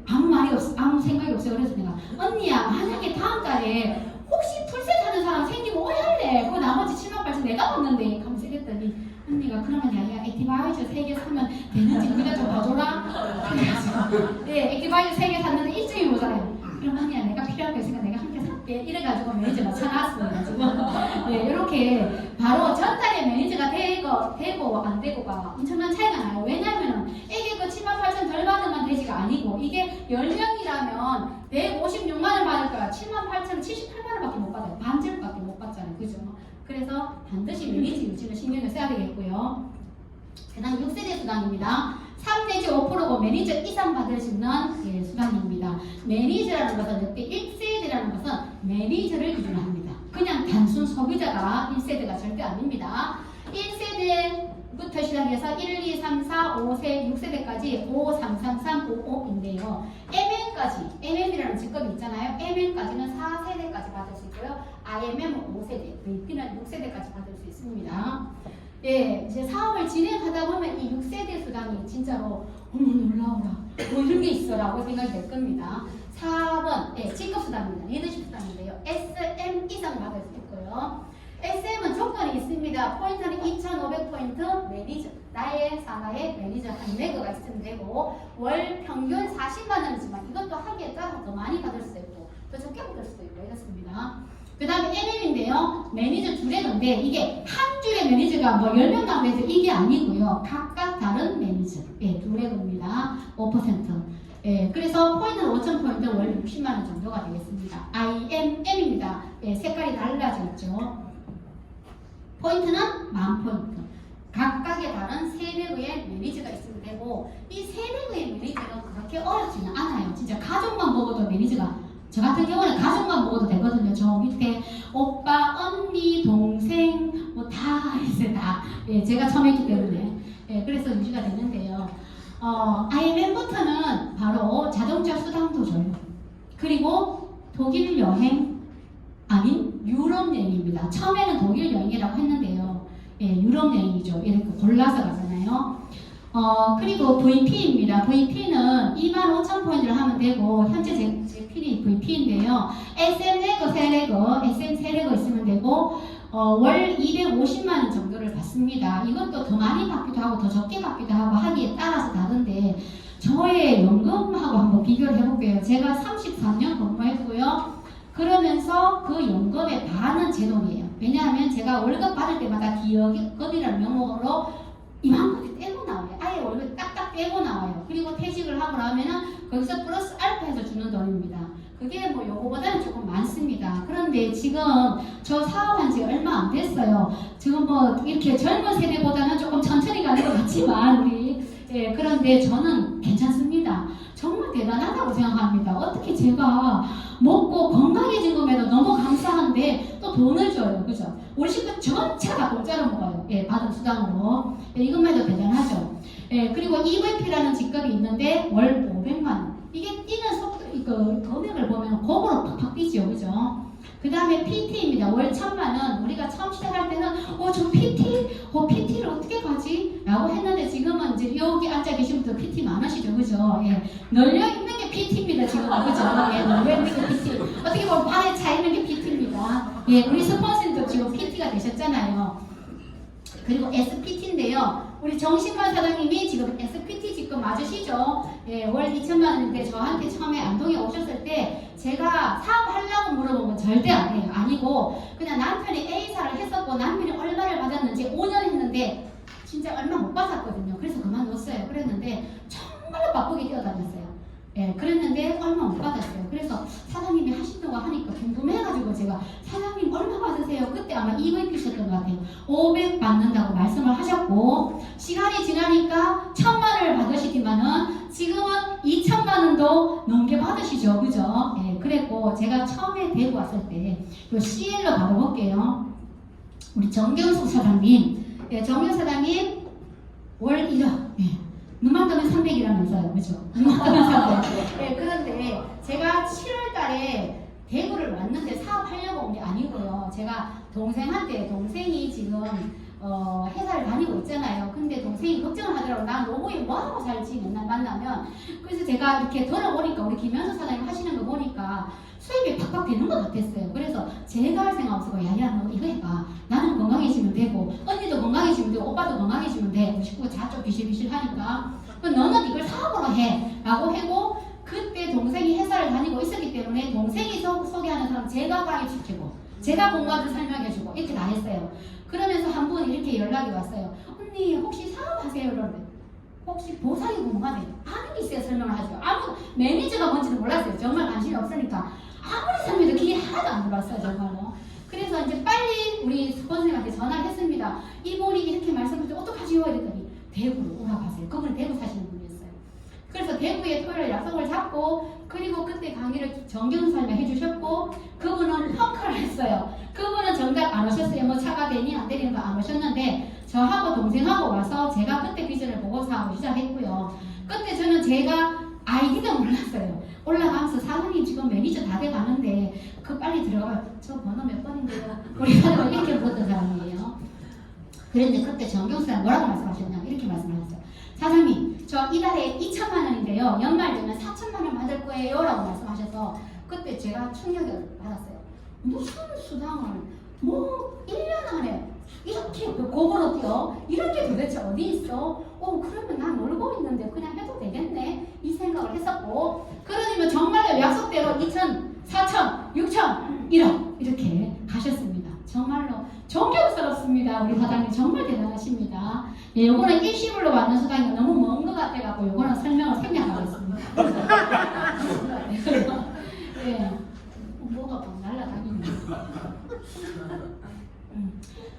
아무 말이 없어, 아무 생각이 없어요. 그래서 내가 언니야 만약에 다음 달에 혹시 풀셋 하는 사람 생기면 오해할래. 그거 나머지 7만 8천 내가 받는데 하면서 이랬더니 언니가 그러면 야야 액티바이저 3개 사면 되는지 우리가 좀 봐줘라. 그래가지고 액티바이저 3개 샀는데 일정이 모자라요. 그럼 언니야 내가 필요한 거 있으니까 내가 함께 살게. 이래가지고 매니저가 사놨어요. 지금 이렇게 바로 전달에 매니저가 되고 안 되고가 엄청난 차이가 나요. 왜냐면은 이게 그 7만 8천 덜 받으면 되지가 아니고 이게 10명이라면 156만 원 받을 거야. 7만 8천 78만 원밖에 못 받아요. 반절밖에 못 받잖아요. 그죠? 그래서 반드시 매니저 유지는 신경을 써야 되겠고요. 그 다음 6세대 수당입니다. 3 내지 5%고 매니저 이상 받을 수 있는 수당입니다. 매니저라는 것은 역대 1세대라는 것은 매니저를 기준으로 합니다. 그냥 단순 소비자가 1세대가 절대 아닙니다. 1세대부터 시작해서 1, 2, 3, 4, 5세, 6세대까지 5, 3, 3, 3, 5, 5인데요. MM까지, MM이라는 직업이 있잖아요. MM까지는 4세대까지 받을 수 있고요. IMM은 5세대, VP는 6세대까지 받을 수 있습니다. 이제 사업을 진행하다 보면 이 6세대 수당이 진짜로 어머 놀라워라 뭐 이런 게 있어라고 생각이 될 겁니다. 4번 직급 수당입니다. 리더십 수당인데요. SM 이상 받을 수 있고요. SM은 조건이 있습니다. 포인트는 2,500포인트 매니저, 나의 산하의 매니저 한 4개가 있으면 되고 월 평균 40만 원이지만 이것도 하기에 따라 더 많이 받을 수도 있고 더 적게 받을 수도 있고 이렇습니다. 그 다음에 MM인데요. 매니저 두레건데 이게 한 줄의 매니저가 뭐 10명 나오면서 이게 아니고요. 각각 다른 매니저 두레건입니다. 5%. 그래서 포인트는 5,000포인트 월 60만원 정도가 되겠습니다. IMM입니다. 색깔이 달라져 있죠. 포인트는 10,000포인트. 각각의 다른 300의 매니저가 있으면 되고 이 300의 매니저는 그렇게 어렵지는 않아요. 진짜 가족만 먹어도 매니저가 저 같은 경우는 가족만 먹어도 되거든요. 저 밑에 오빠, 언니, 동생 뭐 다 있어요. 다. 제가 처음 했기 때문에 그래서 유지가 됐는데요. IMM부터는 바로 자동차 수당도 줘요. 그리고 독일 여행 아닌 유럽 여행입니다. 처음에는 독일 여행이라고 했는데요. 유럽 여행이죠. 이렇게 골라서 가잖아요. 그리고 VP입니다. VP는 25,000포인트를 하면 되고, 현재 제 핀이 VP인데요. SM 레거, 세레거, SM 세레거 있으면 되고, 월 250만원 정도를 받습니다. 이것도 더 많이 받기도 하고, 더 적게 받기도 하고, 하기에 따라서 다른데, 저의 연금하고 한번 비교를 해볼게요. 제가 34년 근무했고요. 그러면서 그 연금의 반은 제 돈이에요. 왜냐하면 제가 월급 받을 때마다 기여금이라는 명목으로 이만큼 떼고 나와요. 아예 월급 딱딱 떼고 나와요. 그리고 퇴직을 하고 나면은 거기서 플러스 알파해서 주는 돈입니다. 그게 뭐 요거보다는 조금 많습니다. 그런데 지금 저 사업한 지 얼마 안 됐어요. 지금 뭐 이렇게 젊은 세대보다는 조금 천천히 가는 것 같지만 우리 그런데 저는 괜찮습니다. 정말 대단하다고 생각합니다. 어떻게 제가 먹고 건강해진 것에도 너무 감사한데 또 돈을 줘요. 그죠? 우리 식구 전체가 공짜로 먹어요. 받은 수당으로. 이것만 해도 대단하죠. 그리고 EVP라는 직급이 있는데 월 500만 원. 이게 뛰는 속도, 금액을 보면 고구로 팍팍 뛰죠. 그죠? 그 다음에 PT입니다. 월 1000만 원. 우리가 처음 시작할 때는 저 PT? PT를 어떻게 가지? 라고 했는데 지금은 이제 여기 앉아 계신 분들 PT 많으시죠. 그죠? 널려 있는 게 PT입니다. 지금. 그죠? 널려 있는 게 PT. 어떻게 보면 발에 차 있는 게 PT입니다. 우리 스폰서님도 지금 PT가 되셨잖아요. 그리고 SPT인데요. 우리 정신관 사장님이 지금 SPT 직급 맞으시죠? 월 2천만 원인데 저한테 처음에 안동에 오셨을 때 제가 사업하려고 물어보면 절대 안 해요. 아니고 그냥 남편이 A사를 했었고 남편이 얼마를 받았는지 5년 했는데 진짜 얼마 못 받았거든요. 그래서 그만뒀어요. 그랬는데 정말로 바쁘게 뛰어다녔어요. 그랬는데 얼마 못 받았어요. 그래서 사장님이 하신다고 하니까 궁금해가지고 제가 사장님 얼마 받으세요? 그때 아마 EVP셨던 것 같아요. 500 받는다고 말씀을 하셨고 시간이 지나니까 1000만 원을 받으시지만은 지금은 2천만 원도 넘게 받으시죠. 그죠? 그랬고 제가 처음에 대구 왔을 때 요 CL로 바로 볼게요. 우리 정경숙 사장님 정경 사장님 월 1억 눈만 뜨면 300이라면서요. 그죠? 눈만 뜨면 300. 그런데 제가 7월 달에 대구를 왔는데 사업하려고 온 게 아니고요. 제가 동생이 지금 회사를 다니고 있잖아요. 근데 동생이 걱정을 하더라고요. 난 노후에 뭐하고 살지 맨날 만나면. 그래서 제가 이렇게 돌아보니까 우리 김현수 사장님 하시는 거 보니까 수입이 팍팍 되는 것 같았어요. 그래서 제가 할 생각 없어서 야야 너 이거 해봐. 나는 건강해지면 되고 언니도 건강해지면 되고 오빠도 건강해지면 돼. 우리 식구가 자쪽 비실비실 하니까 너는 이걸 사업으로 해 라고 하고 그때 동생이 회사를 다니고 있었기 때문에 동생이 소개하는 사람 제가 가입시키고 제가 공부하듯 설명해주고 이렇게 다 했어요. 그러면서 한 분 이렇게 연락이 왔어요. 언니 혹시 사업하세요? 그러는데 혹시 보상이 궁금하대요. 아는 게 있어야 설명을 하죠. 아무 매니저가 뭔지도 몰랐어요. 정말 관심이 없으니까 아무리 설명해도 그게 하나도 안 들어왔어요. 정말로. 그래서 이제 빨리 우리 스폰서님한테 전화를 했습니다. 이분이 이렇게 말씀하셨는데 어떡하지요? 이랬더니 대구로 오라고 하세요. 그분은 대구 사시는 분이었어요. 그래서 대구에 토요일 약속을 잡고 그리고 그때 강의를 정경설명 해주셨고 그분은 펑크를 했어요. 그분은 정작 안 오셨어요. 뭐 차가 되니 안 되니 안 오셨는데 저하고 동생하고 와서 제가 그때 비전을 보고 사업을 시작했고요. 그때 저는 제가 아이디도 몰랐어요. 올라가면서 사장님 지금 매니저 다 돼가는데 그 빨리 들어가요. 저 번호 몇 번인데요. 우리 사장님 이렇게 물었던 사람이에요. 그런데 그때 정경수가 뭐라고 말씀하셨냐 이렇게 말씀하셨어요. 사장님 저 이달에 2천만 원인데요. 연말 되면 4천만 원 받을 거예요 라고 말씀하셔서 그때 제가 충격을 받았어요. 무슨 수당을 뭐 1년 안에 이렇게 고번호 뛰어? 이런 게 도대체 어디 있어? 그러면 난 놀고 있는데 그냥 해도 되겠네 이 생각을 했었고 그러면 정말로 약속대로 2천, 4천, 6천, 1억 이렇게 가셨습니다. 정말로 존경스럽습니다. 우리 사장님 정말 대단하십니다. 요거는 일시불로 받는 수당이 너무 먼 것 같아갖고 요거는 설명을 생략하겠습니다. 뭐가 막 날라다니네.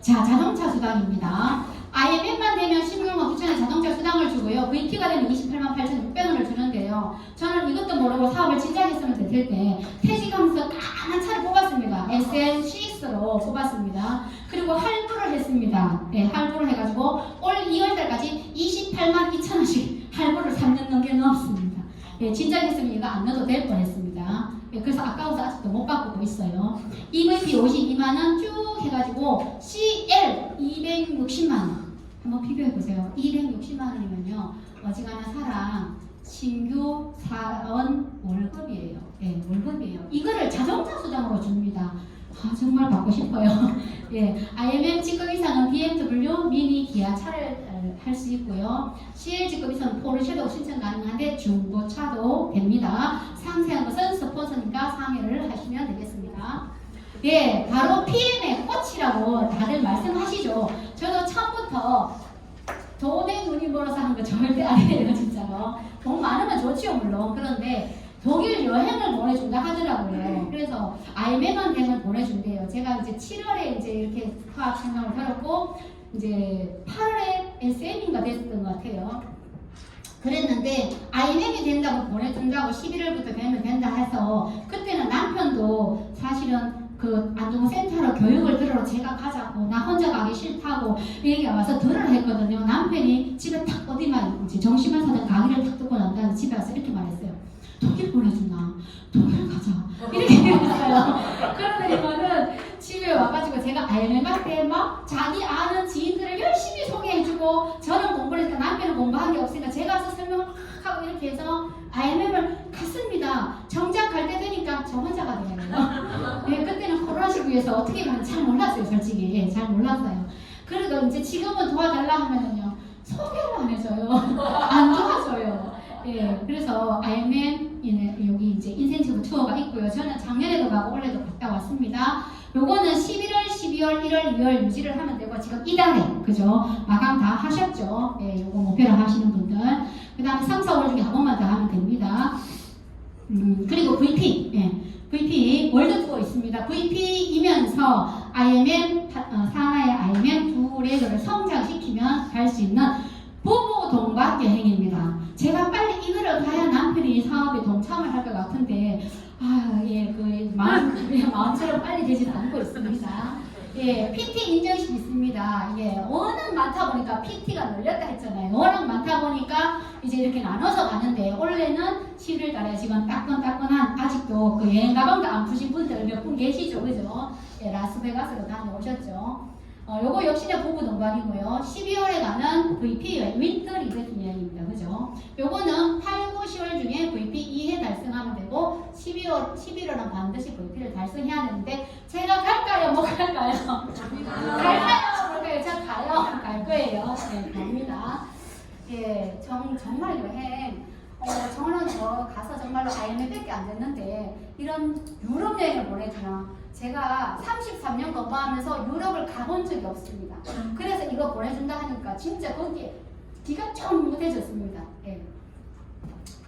자, 자동차 수당입니다. IMF만 되면 16만 9천원 자동차 수당을 주고요. VT가 되면 28만 8,600원을 주는데요. 저는 이것도 모르고 사업을 시작했으면 될 때 퇴직하면서 까만 차를 뽑았습니다. SL6로 뽑았습니다. 그리고 할부를 했습니다. 할부를 해가지고 올 2월달까지 28만 2천원씩 할부를 3년 넘게 넣었습니다. 진작했으면 이거 안 넣어도 될 뻔했습니다. 그래서 아까워서 아직도 못 바꾸고 있어요. EVP 52만원 쭉 해가지고 CL 260만원 한번 비교해보세요. 260만원이면요 어지간한 사람 신규 사원 월급이에요. 월급이에요. 이거를 자동차 수당으로 줍니다. 정말 받고 싶어요. IMM 직급 이상은 BMW, 미니, 기아 차를 할 수 있고요. CL 직급 이상은 포르쉐도 신청 가능한데 중고차도 됩니다. 상세한 것은 스폰서님과 상의를 하시면 되겠습니다. 예, 바로 PM의 꽃이라고 다들 말씀하시죠. 저도 처음부터 돈에 눈이 멀어서 하는 거 절대 아니에요, 진짜로. 돈 많으면 좋지요, 물론. 그런데 독일 여행을 보내준다 하더라고요. 그래서 IMF만 되면 보내준대요. 제가 이제 7월에 이제 이렇게 화학 상담을 들었고, 이제 8월에 SM인가 됐던 것 같아요. 그랬는데 IMF이 된다고 보내준다고 11월부터 되면 된다 해서 그때는 남편도 사실은 그 안동센터로 교육을 들으러 제가 가자고 나 혼자 가기 싫다고 얘기가 와서 들으러 했거든요. 남편이 집에 탁 어디만 이제 정신만 사던 강의를 탁 듣고 난 다음에 집에 와서 이렇게 말했어요. 독일 보내주나? 독일 가자. 이렇게 했어요. 그러더니만은 집에 와가지고 제가 IMF 때 막 자기 아는 지인들을 열심히 소개해주고 저는 공부를 했으니까 남편은 공부한 게 없으니까 제가 와서 설명을 막 하고 이렇게 해서 IMF를 갔습니다. 정작 갈 때 되니까 저 혼자 가더라고요. 네, 그때는 코로나 시국에서 어떻게 가는지 잘 몰랐어요, 솔직히. 예, 잘 몰랐어요. 그래도 이제 지금은 도와달라 하면은요, 소개를 안 해줘요. 안 도와줘요. 예, 그래서 IMF 여기 이제 인센티브 투어가 있고요. 저는 작년에도 가고 올해도 갔다 왔습니다. 요거는 11월, 12월, 1월, 2월 유지를 하면 되고 지금 이달에 그죠? 마감 다 하셨죠? 예, 요거 목표를 하시는 분들. 그 다음에 3, 4월 중에 한 번만 더 하면 됩니다. 그리고 VP, 예, VP 월드 투어 있습니다. VP이면서 IMF 산하의 IMF 두 레벨을 성장시키면 갈 수 있는 부부 동반 여행입니다. 제가 빨리 이거를 가야 남편이 사업에 동참을 할 것 같은데, 예, 그 마음처럼 빨리 되지는 않고 있습니다. 예, PT 인정식 있습니다. 예, 워낙 많다 보니까 PT가 늘렸다 했잖아요. 워낙 많다 보니까 이제 이렇게 나눠서 가는데, 원래는 11월 달에 지금 따끈따끈한 아직도 그 여행 가방도 안 푸신 분들 몇 분 계시죠, 그죠? 예, 라스베가스로 다녀오셨죠. 요거 역시나 부부 동반이고요. 12월에 가는 VP 여행, 윈터 리조트 여행입니다. 그죠? 요거는 8, 9, 10월 중에 VP 2회 달성하면 되고 11월은 반드시 VP를 달성해야 되는데 제가 갈까요? 못 갈까요? 갈까요? 그러니까 저 가요. 갈 거예요. 네, 갑니다. 예, 정말 여행 저는 가서 정말로 IMF밖에 안 됐는데 이런 유럽 여행을 보내주나 제가 33년 공부하면서 유럽을 가본 적이 없습니다. 그래서 이거 보내준다 하니까 진짜 거기에 기가 좀 못해졌습니다. 예.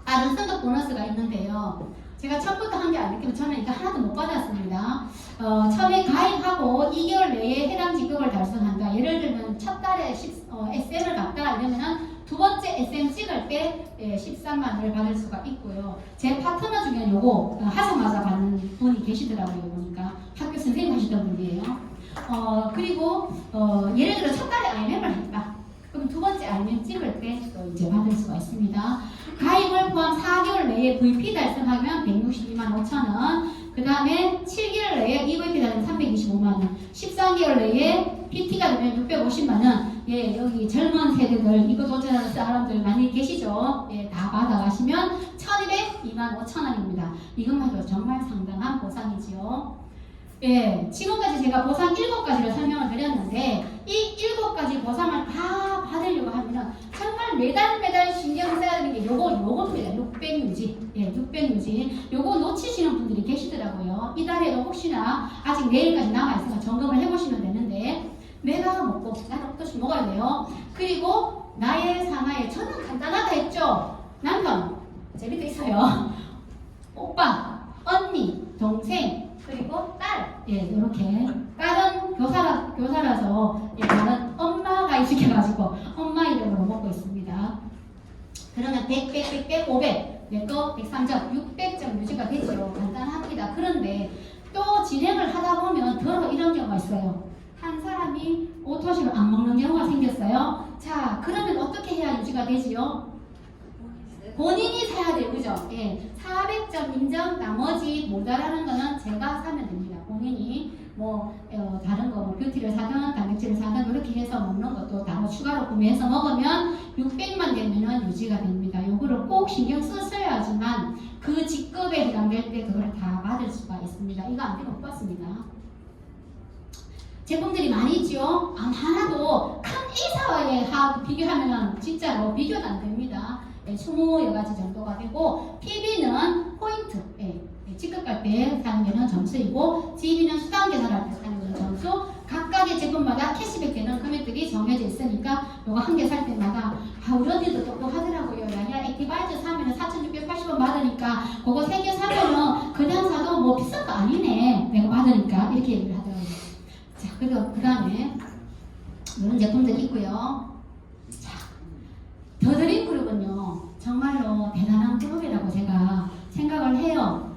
다른 성적 보너스가 있는데요. 제가 처음부터 한 게 아니기 저는 이거 하나도 못 받았습니다. 처음에 가입하고 2개월 내에 해당 직급을 달성한다. 예를 들면 첫 달에 SM을 갔다 이러면은 두 번째 SM 찍을 때 13만 원을 받을 수가 있고요. 제 파트너 중에 요거 하자마자 받는 분이 계시더라고요. 보니까 학교 선생님 하시던 분이에요. 그리고 예를 들어 첫 달에 IMF를 했다. 그럼 두 번째 IMF 찍을 때 또 이제 받을 수가 있습니다. 가입을 포함 4개월 내에 VP 달성하면 162만 5천 원. 그 다음에 7개월 내에 EVP 달성 325만 원. 13개월 내에 PT가 되면 650만 원. 예, 여기 젊은 세대들 이거 도전하는 사람들 많이 계시죠? 예, 다 받아가시면 1202만 5천 원입니다. 이것만 해도 정말 상당한 보상이지요. 예, 지금까지 제가 보상 7가지를 설명을 드렸는데 이 7가지 보상을 다 받으려고 하면 정말 매달 신경 써야 되는 게 요겁니다. 600유지. 예, 600유지. 요거 놓치시는 분들이 계시더라고요. 이달에도 혹시나 아직 내일까지 남아있으면 점검을 해보시면 되는데 내가 먹고 나는 어떠시 먹어야 돼요. 그리고 나의 상하에 저는 간단하다 했죠. 남편 제 밑에 있어요. 오빠, 언니, 동생 그리고 딸, 예, 이렇게 딸은 교사라서 예, 다른 엄마가 익숙해가지고 엄마 이름으로 먹고 있습니다. 그러면 100, 500, 내거 103점, 600점 유지가 되죠. 간단합니다. 그런데 또 진행을 하다 보면 더러 이런 경우가 있어요. 한 사람이 오토시를 안 먹는 경우가 생겼어요. 자, 그러면 어떻게 해야 유지가 되지요? 본인이 사야 돼요. 그죠? 예. 400점 인정, 나머지 모자라는 거는 제가 사면 됩니다. 본인이 다른 거 뷰티를 사든 단백질을 사든 이렇게 해서 먹는 것도 따로 추가로 구매해서 먹으면 600만 되면은 유지가 됩니다. 요거를 꼭 신경 쓰셔야지만 그 직급에 해당될 때 그걸 다 받을 수가 있습니다. 이거 안 되면 못 받습니다. 제품들이 많이 있죠? 하나도 큰 A사와의 비교하면 진짜로 비교도 안 됩니다. 20여 가지 정도가 되고 PB는 포인트, 직급 갈 때 사용되는 점수이고 지인이나 수당 계산할 때 사용되는 점수, 각각의 제품마다 캐시백 되는 금액들이 정해져 있으니까 요거 한 개 살 때마다 우리 언니도 똑똑하더라고요. 야 액티바이저 사면은 4,680원 받으니까 그거 3개 사면은 그냥 사도 뭐 비싼 거 아니네 내가 받으니까 이렇게 얘기를 하더라고요. 자, 그리고 그 다음에 이런 제품들이 있고요. 자, 더드림 그룹은요 정말로 대단한 그룹이라고 제가 생각을 해요.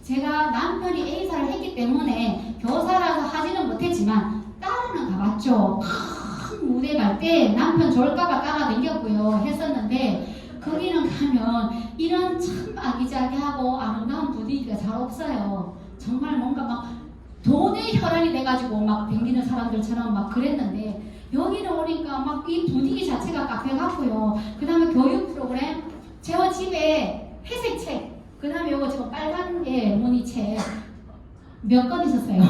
제가 남편이 A사를 했기 때문에 교사라서 하지는 못했지만 따라는 가봤죠. 큰 무대 갈 때 남편 좋을까봐 따라다녔고요 했었는데 거기는 가면 이런 참 아기자기하고 아름다운 분위기가 잘 없어요. 정말 뭔가 막 돈의 혈안이 돼가지고 막 댕기는 사람들처럼 막 그랬는데 여기는 오니까 막 이 분위기 자체가 카페 같고요. 그 다음에 교육 프로그램, 제가 집에 회색 책, 그 다음에 요거 지금 빨간 게 무늬책 몇 건 있었어요.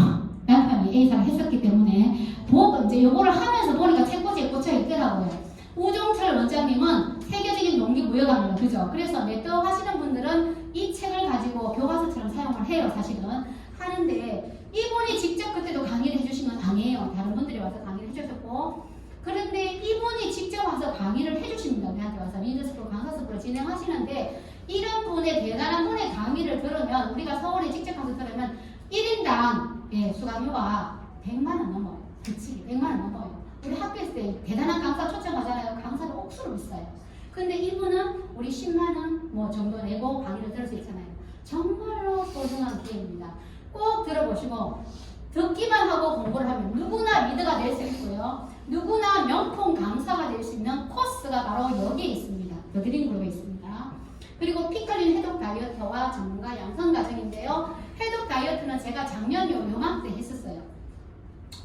남편이 A사를 했었기 때문에 보고 이제 요거를 하면서 보니까 책꽂이에 꽂혀 있더라고요. 우종철 원장님은 세계적인 농기 무역합니다. 그죠? 그래서 네트워크 하시는 분들은 이 책을 가지고 교과서처럼 사용을 해요. 사실은 하는데 이분이 직접 그때도 강의를 해주신 건 아니에요. 다른 분들이 와서 강의를 해주셨고, 그런데 이분이 직접 와서 강의를 해주십니다. 우리한테 와서 리더스쿨 강사스쿨을 진행하시는데 이런 분의 대단한 분의 강의를 들으면 우리가 서울에 직접 가서 들으면 1인당 수강료가 100만원 넘어요. 그치? 100만원 넘어요. 우리 학교에서 대단한 강사 초청하잖아요. 강사는 억수로 비싸요. 근데 이분은 우리 10만원 뭐 정도 내고 강의를 들을 수 있잖아요. 정말로 소중한 기회입니다. 꼭 들어보시고 듣기만 하고 공부를 하면 누구나 리더가 될 수 있고요. 누구나 명품 강사가 될 수 있는 코스가 바로 여기에 있습니다. 더드림 그룹에 있습니다. 그리고 피클린 해독 다이어트와 전문가 양성 과정인데요. 해독 다이어트는 제가 작년 요맘때 했었어요.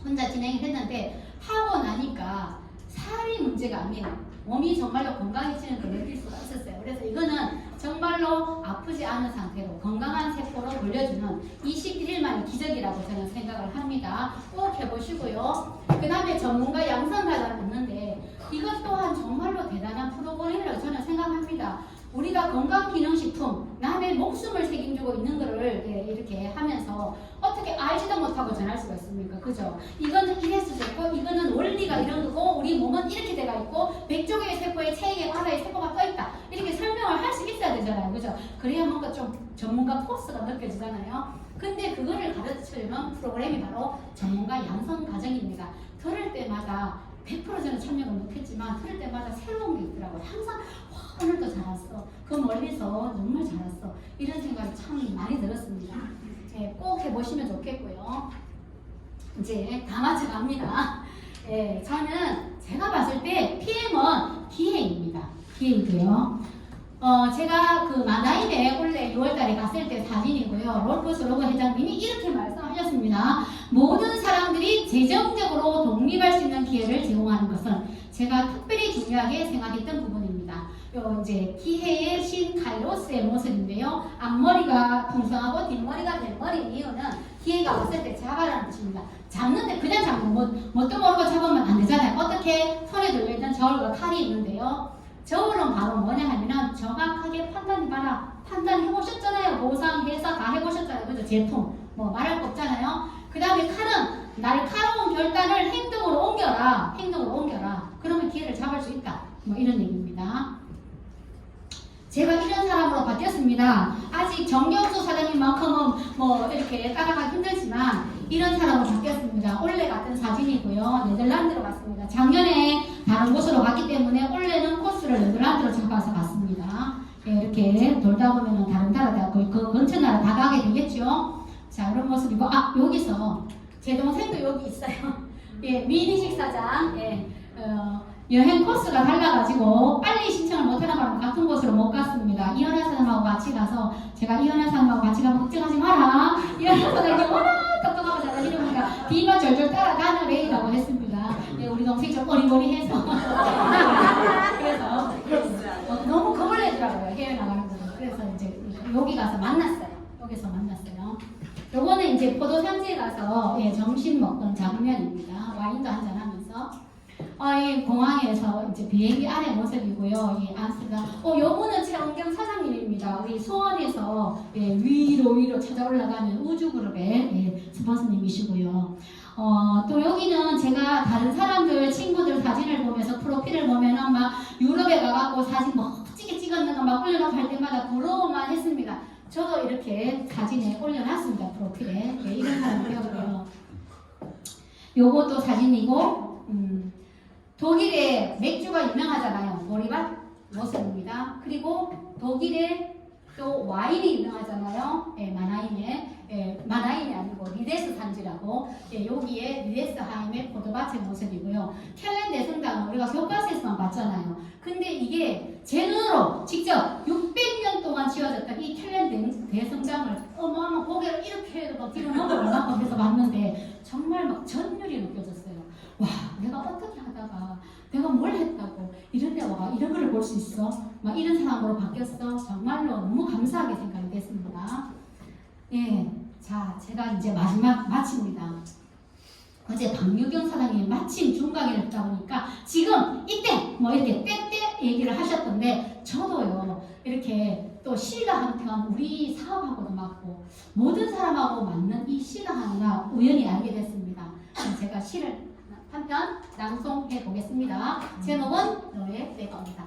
혼자 진행을 했는데 하고 나니까 살이 문제가 아니에요. 몸이 정말로 건강해지는 걸 느낄 수가 있었어요. 그래서 이거는 정말로 아프지 않은 상태로 건강한 세포로 돌려주는 21일 만의 기적이라고 저는 생각을 합니다. 꼭 해보시고요. 그 다음에 전문가 양성가가 있는데 이것 또한 정말로 대단한 프로그램이라고 저는 생각합니다. 우리가 건강기능식품, 남의 목숨을 책임지고 있는 거를 이렇게 하면서 어떻게 알지도 못하고 전할 수가 있습니까? 그죠? 이거는 이랬을 수 있고, 이거는 원리가 이런 거고, 우리 몸은 이렇게 돼가 있고, 100조개의 세포에 체액에 바다에 세포가 떠있다. 이렇게 설명을 할 수 있어야 되잖아요. 그죠? 그래야 뭔가 좀 전문가 포스가 느껴지잖아요. 근데 그거를 가르치려는 프로그램이 바로 전문가 양성 과정입니다. 들을 때마다 100% 저는 참여를 못했지만 들을 때마다 새로운 게 있더라고요. 항상 오늘도 잘 왔어. 그 멀리서 정말 잘 왔어. 이런 생각이 참 많이 들었습니다. 꼭 해보시면 좋겠고요. 이제 다 맞춰갑니다. 저는 제가 봤을 때 PM은 기회입니다. 기회이고요. 제가 그 마나임에 올해 6월달에 갔을 때 사진이고요. 롤프스 로그 회장님이 이렇게 말씀하셨습니다. 모든 사람들이 재정적으로 독립할 수 있는 기회를 제공하는 것은 제가 특별히 중요하게 생각했던 부분입니다. 요 이제 기회의 신 카이로스의 모습인데요. 앞머리가 풍성하고 뒷머리가 대머리인 이유는 기회가 왔을 때 잡아라는 뜻입니다. 잡는데 그냥 잡는 뭣도 모르고 잡으면 안 되잖아요. 어떻게 손에 들려있는 저울과 칼이 있는데요. 저울은 바로 뭐냐 하면은 정확하게 판단해봐라. 판단해보셨잖아요. 보상, 회사 다 해보셨잖아요. 그죠? 제품 뭐 말할 거 없잖아요. 그 다음에 칼은 날카로운 결단을 행동으로 옮겨라. 그러면 기회를 잡을 수 있다. 뭐 이런 얘기입니다. 제가 이런 사람으로 바뀌었습니다. 아직 정경수 사장님만큼은 뭐 이렇게 따라가기 힘들지만 이런 사람으로 바뀌었습니다. 올해 같은 사진이고요. 네덜란드로 갔습니다. 작년에 다른 곳으로 갔기 때문에 올해는 코스를 네덜란드로 잡아서 갔습니다. 이렇게 돌다 보면은 다른 나라, 그 근처 나라 다 가게 되겠죠. 자, 이런 모습이고, 여기서 제 동생도 여기 있어요. 미니 식사장. 여행 코스가 달라가지고 빨리 신청을 못하는 바람에 같은 곳으로 못 갔습니다. 이현아 사람하고 같이 가서 제가 이현아 사람하고 같이 가면 걱정하지 마라. 이현아 사람이 워낙 똑똑하고 잘하시니까 뒤만 절절 따라가느래라고 했습니다. 우리 동생이 좀 어리버리해서 그래서 너무 겁을 내더라고요. 해외 나가는 거. 그래서 이제 여기 가서 만났어요. 여기서 만났어요. 요거는 이제 포도 산지에 가서 점심 먹던 장면입니다. 와인도 한잔하면서 이 공항에서 이제 비행기 안에 모습이고요. 이 안스가. 요분은 최원경 사장님입니다. 우리 수원에서 위로 찾아 올라가는 우주그룹의 스폰서님이시고요. 또 여기는 제가 다른 사람들 친구들 사진을 보면서 프로필을 보면은 막 유럽에 가갖고 사진 멋지게 찍었는 거 막 올려놓고 할 때마다 부러워만 했습니다. 저도 이렇게 사진에 올려놨습니다. 프로필에. 이런 사람이고요. 요것도 사진이고, 독일의 맥주가 유명하잖아요. 보리밭 모습입니다. 그리고 독일의 또 와인이 유명하잖아요. 마나임이 아니고 리데스 산지라고. 여기에 리데스 하임의 포도밭의 모습이고요. 켈렌 대성당은 우리가 교과서에서만 봤잖아요. 근데 이게 제 눈으로 직접 600년 동안 지어졌던 이 켈렌 대성당을 어마어마한 고개를 이렇게 해도 막 뒤로 넘어올 만큼 해서 봤는데 정말 막 전율이 느껴졌어요. 와, 내가 어떻게 하다가 내가 뭘 했다고 이런 데 와가 이런 걸 볼 수 있어? 막 이런 사람으로 바뀌었어. 정말로 너무 감사하게 생각이 됐습니다. 자, 제가 이제 마지막 마칩니다. 어제 박유경 사장님이 마침 중강의를 했다 보니까 지금 이때 뭐 이렇게 때때 얘기를 하셨던데 저도요 이렇게 또 시가 한 편 우리 사업하고도 맞고 모든 사람하고 맞는 이 시가 하나 우연히 알게 됐습니다. 제가 시를 한 편 낭송해 보겠습니다. 제목은 너의 때입니다.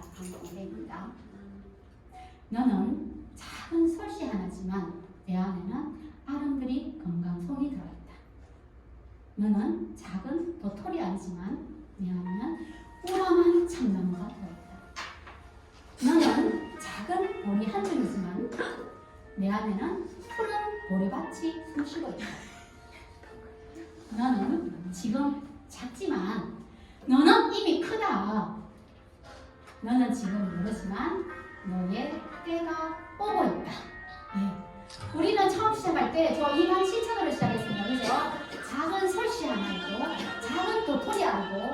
너는 작은 설씨 하나지만 내 안에는 아름드리 건강송이 들어있다. 너는 작은 도토리 아니지만 내 안에는 우람한 참나무가 들어있다. 너는 작은 보리 한 줄이지만 내 안에는 푸른 보리밭이 숨쉬고 있다. 너는 지금 작지만 너는 이미 크다. 너는 지금 모르지만 너의 때가 오고 있다. 우리는 처음 시작할 때 저 27,000원으로 시작했습니다. 그죠? 작은 설씨 하나이고 작은 도토리 아니고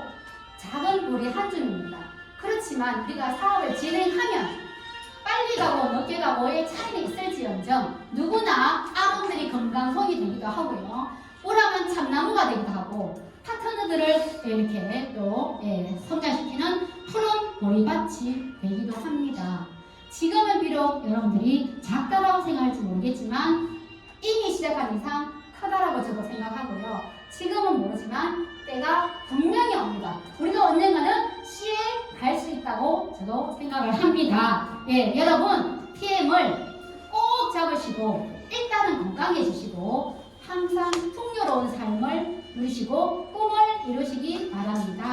작은 보리 한 줌입니다. 그렇지만 우리가 사업을 진행하면 빨리 가고 늦게 가고의 차이는 있을지언정 누구나 아름드리 건강송이 되기도 하고요. 우람한 참나무가 되기도 하고 파트너들을 이렇게 또 성장시키는 푸른 보리밭이 되기도 합니다. 지금은 비록 여러분들이 작다라고 생각할지 모르겠지만 이미 시작한 이상 크다라고 저도 생각하고요. 지금은 모르지만 때가 분명히 옵니다. 우리가 언젠가는 시에 갈 수 있다고 저도 생각을 합니다. 여러분 PM을 꼭 잡으시고 일단은 건강해지시고 항상 풍요로운 삶을 누리시고 꿈을 이루시기 바랍니다.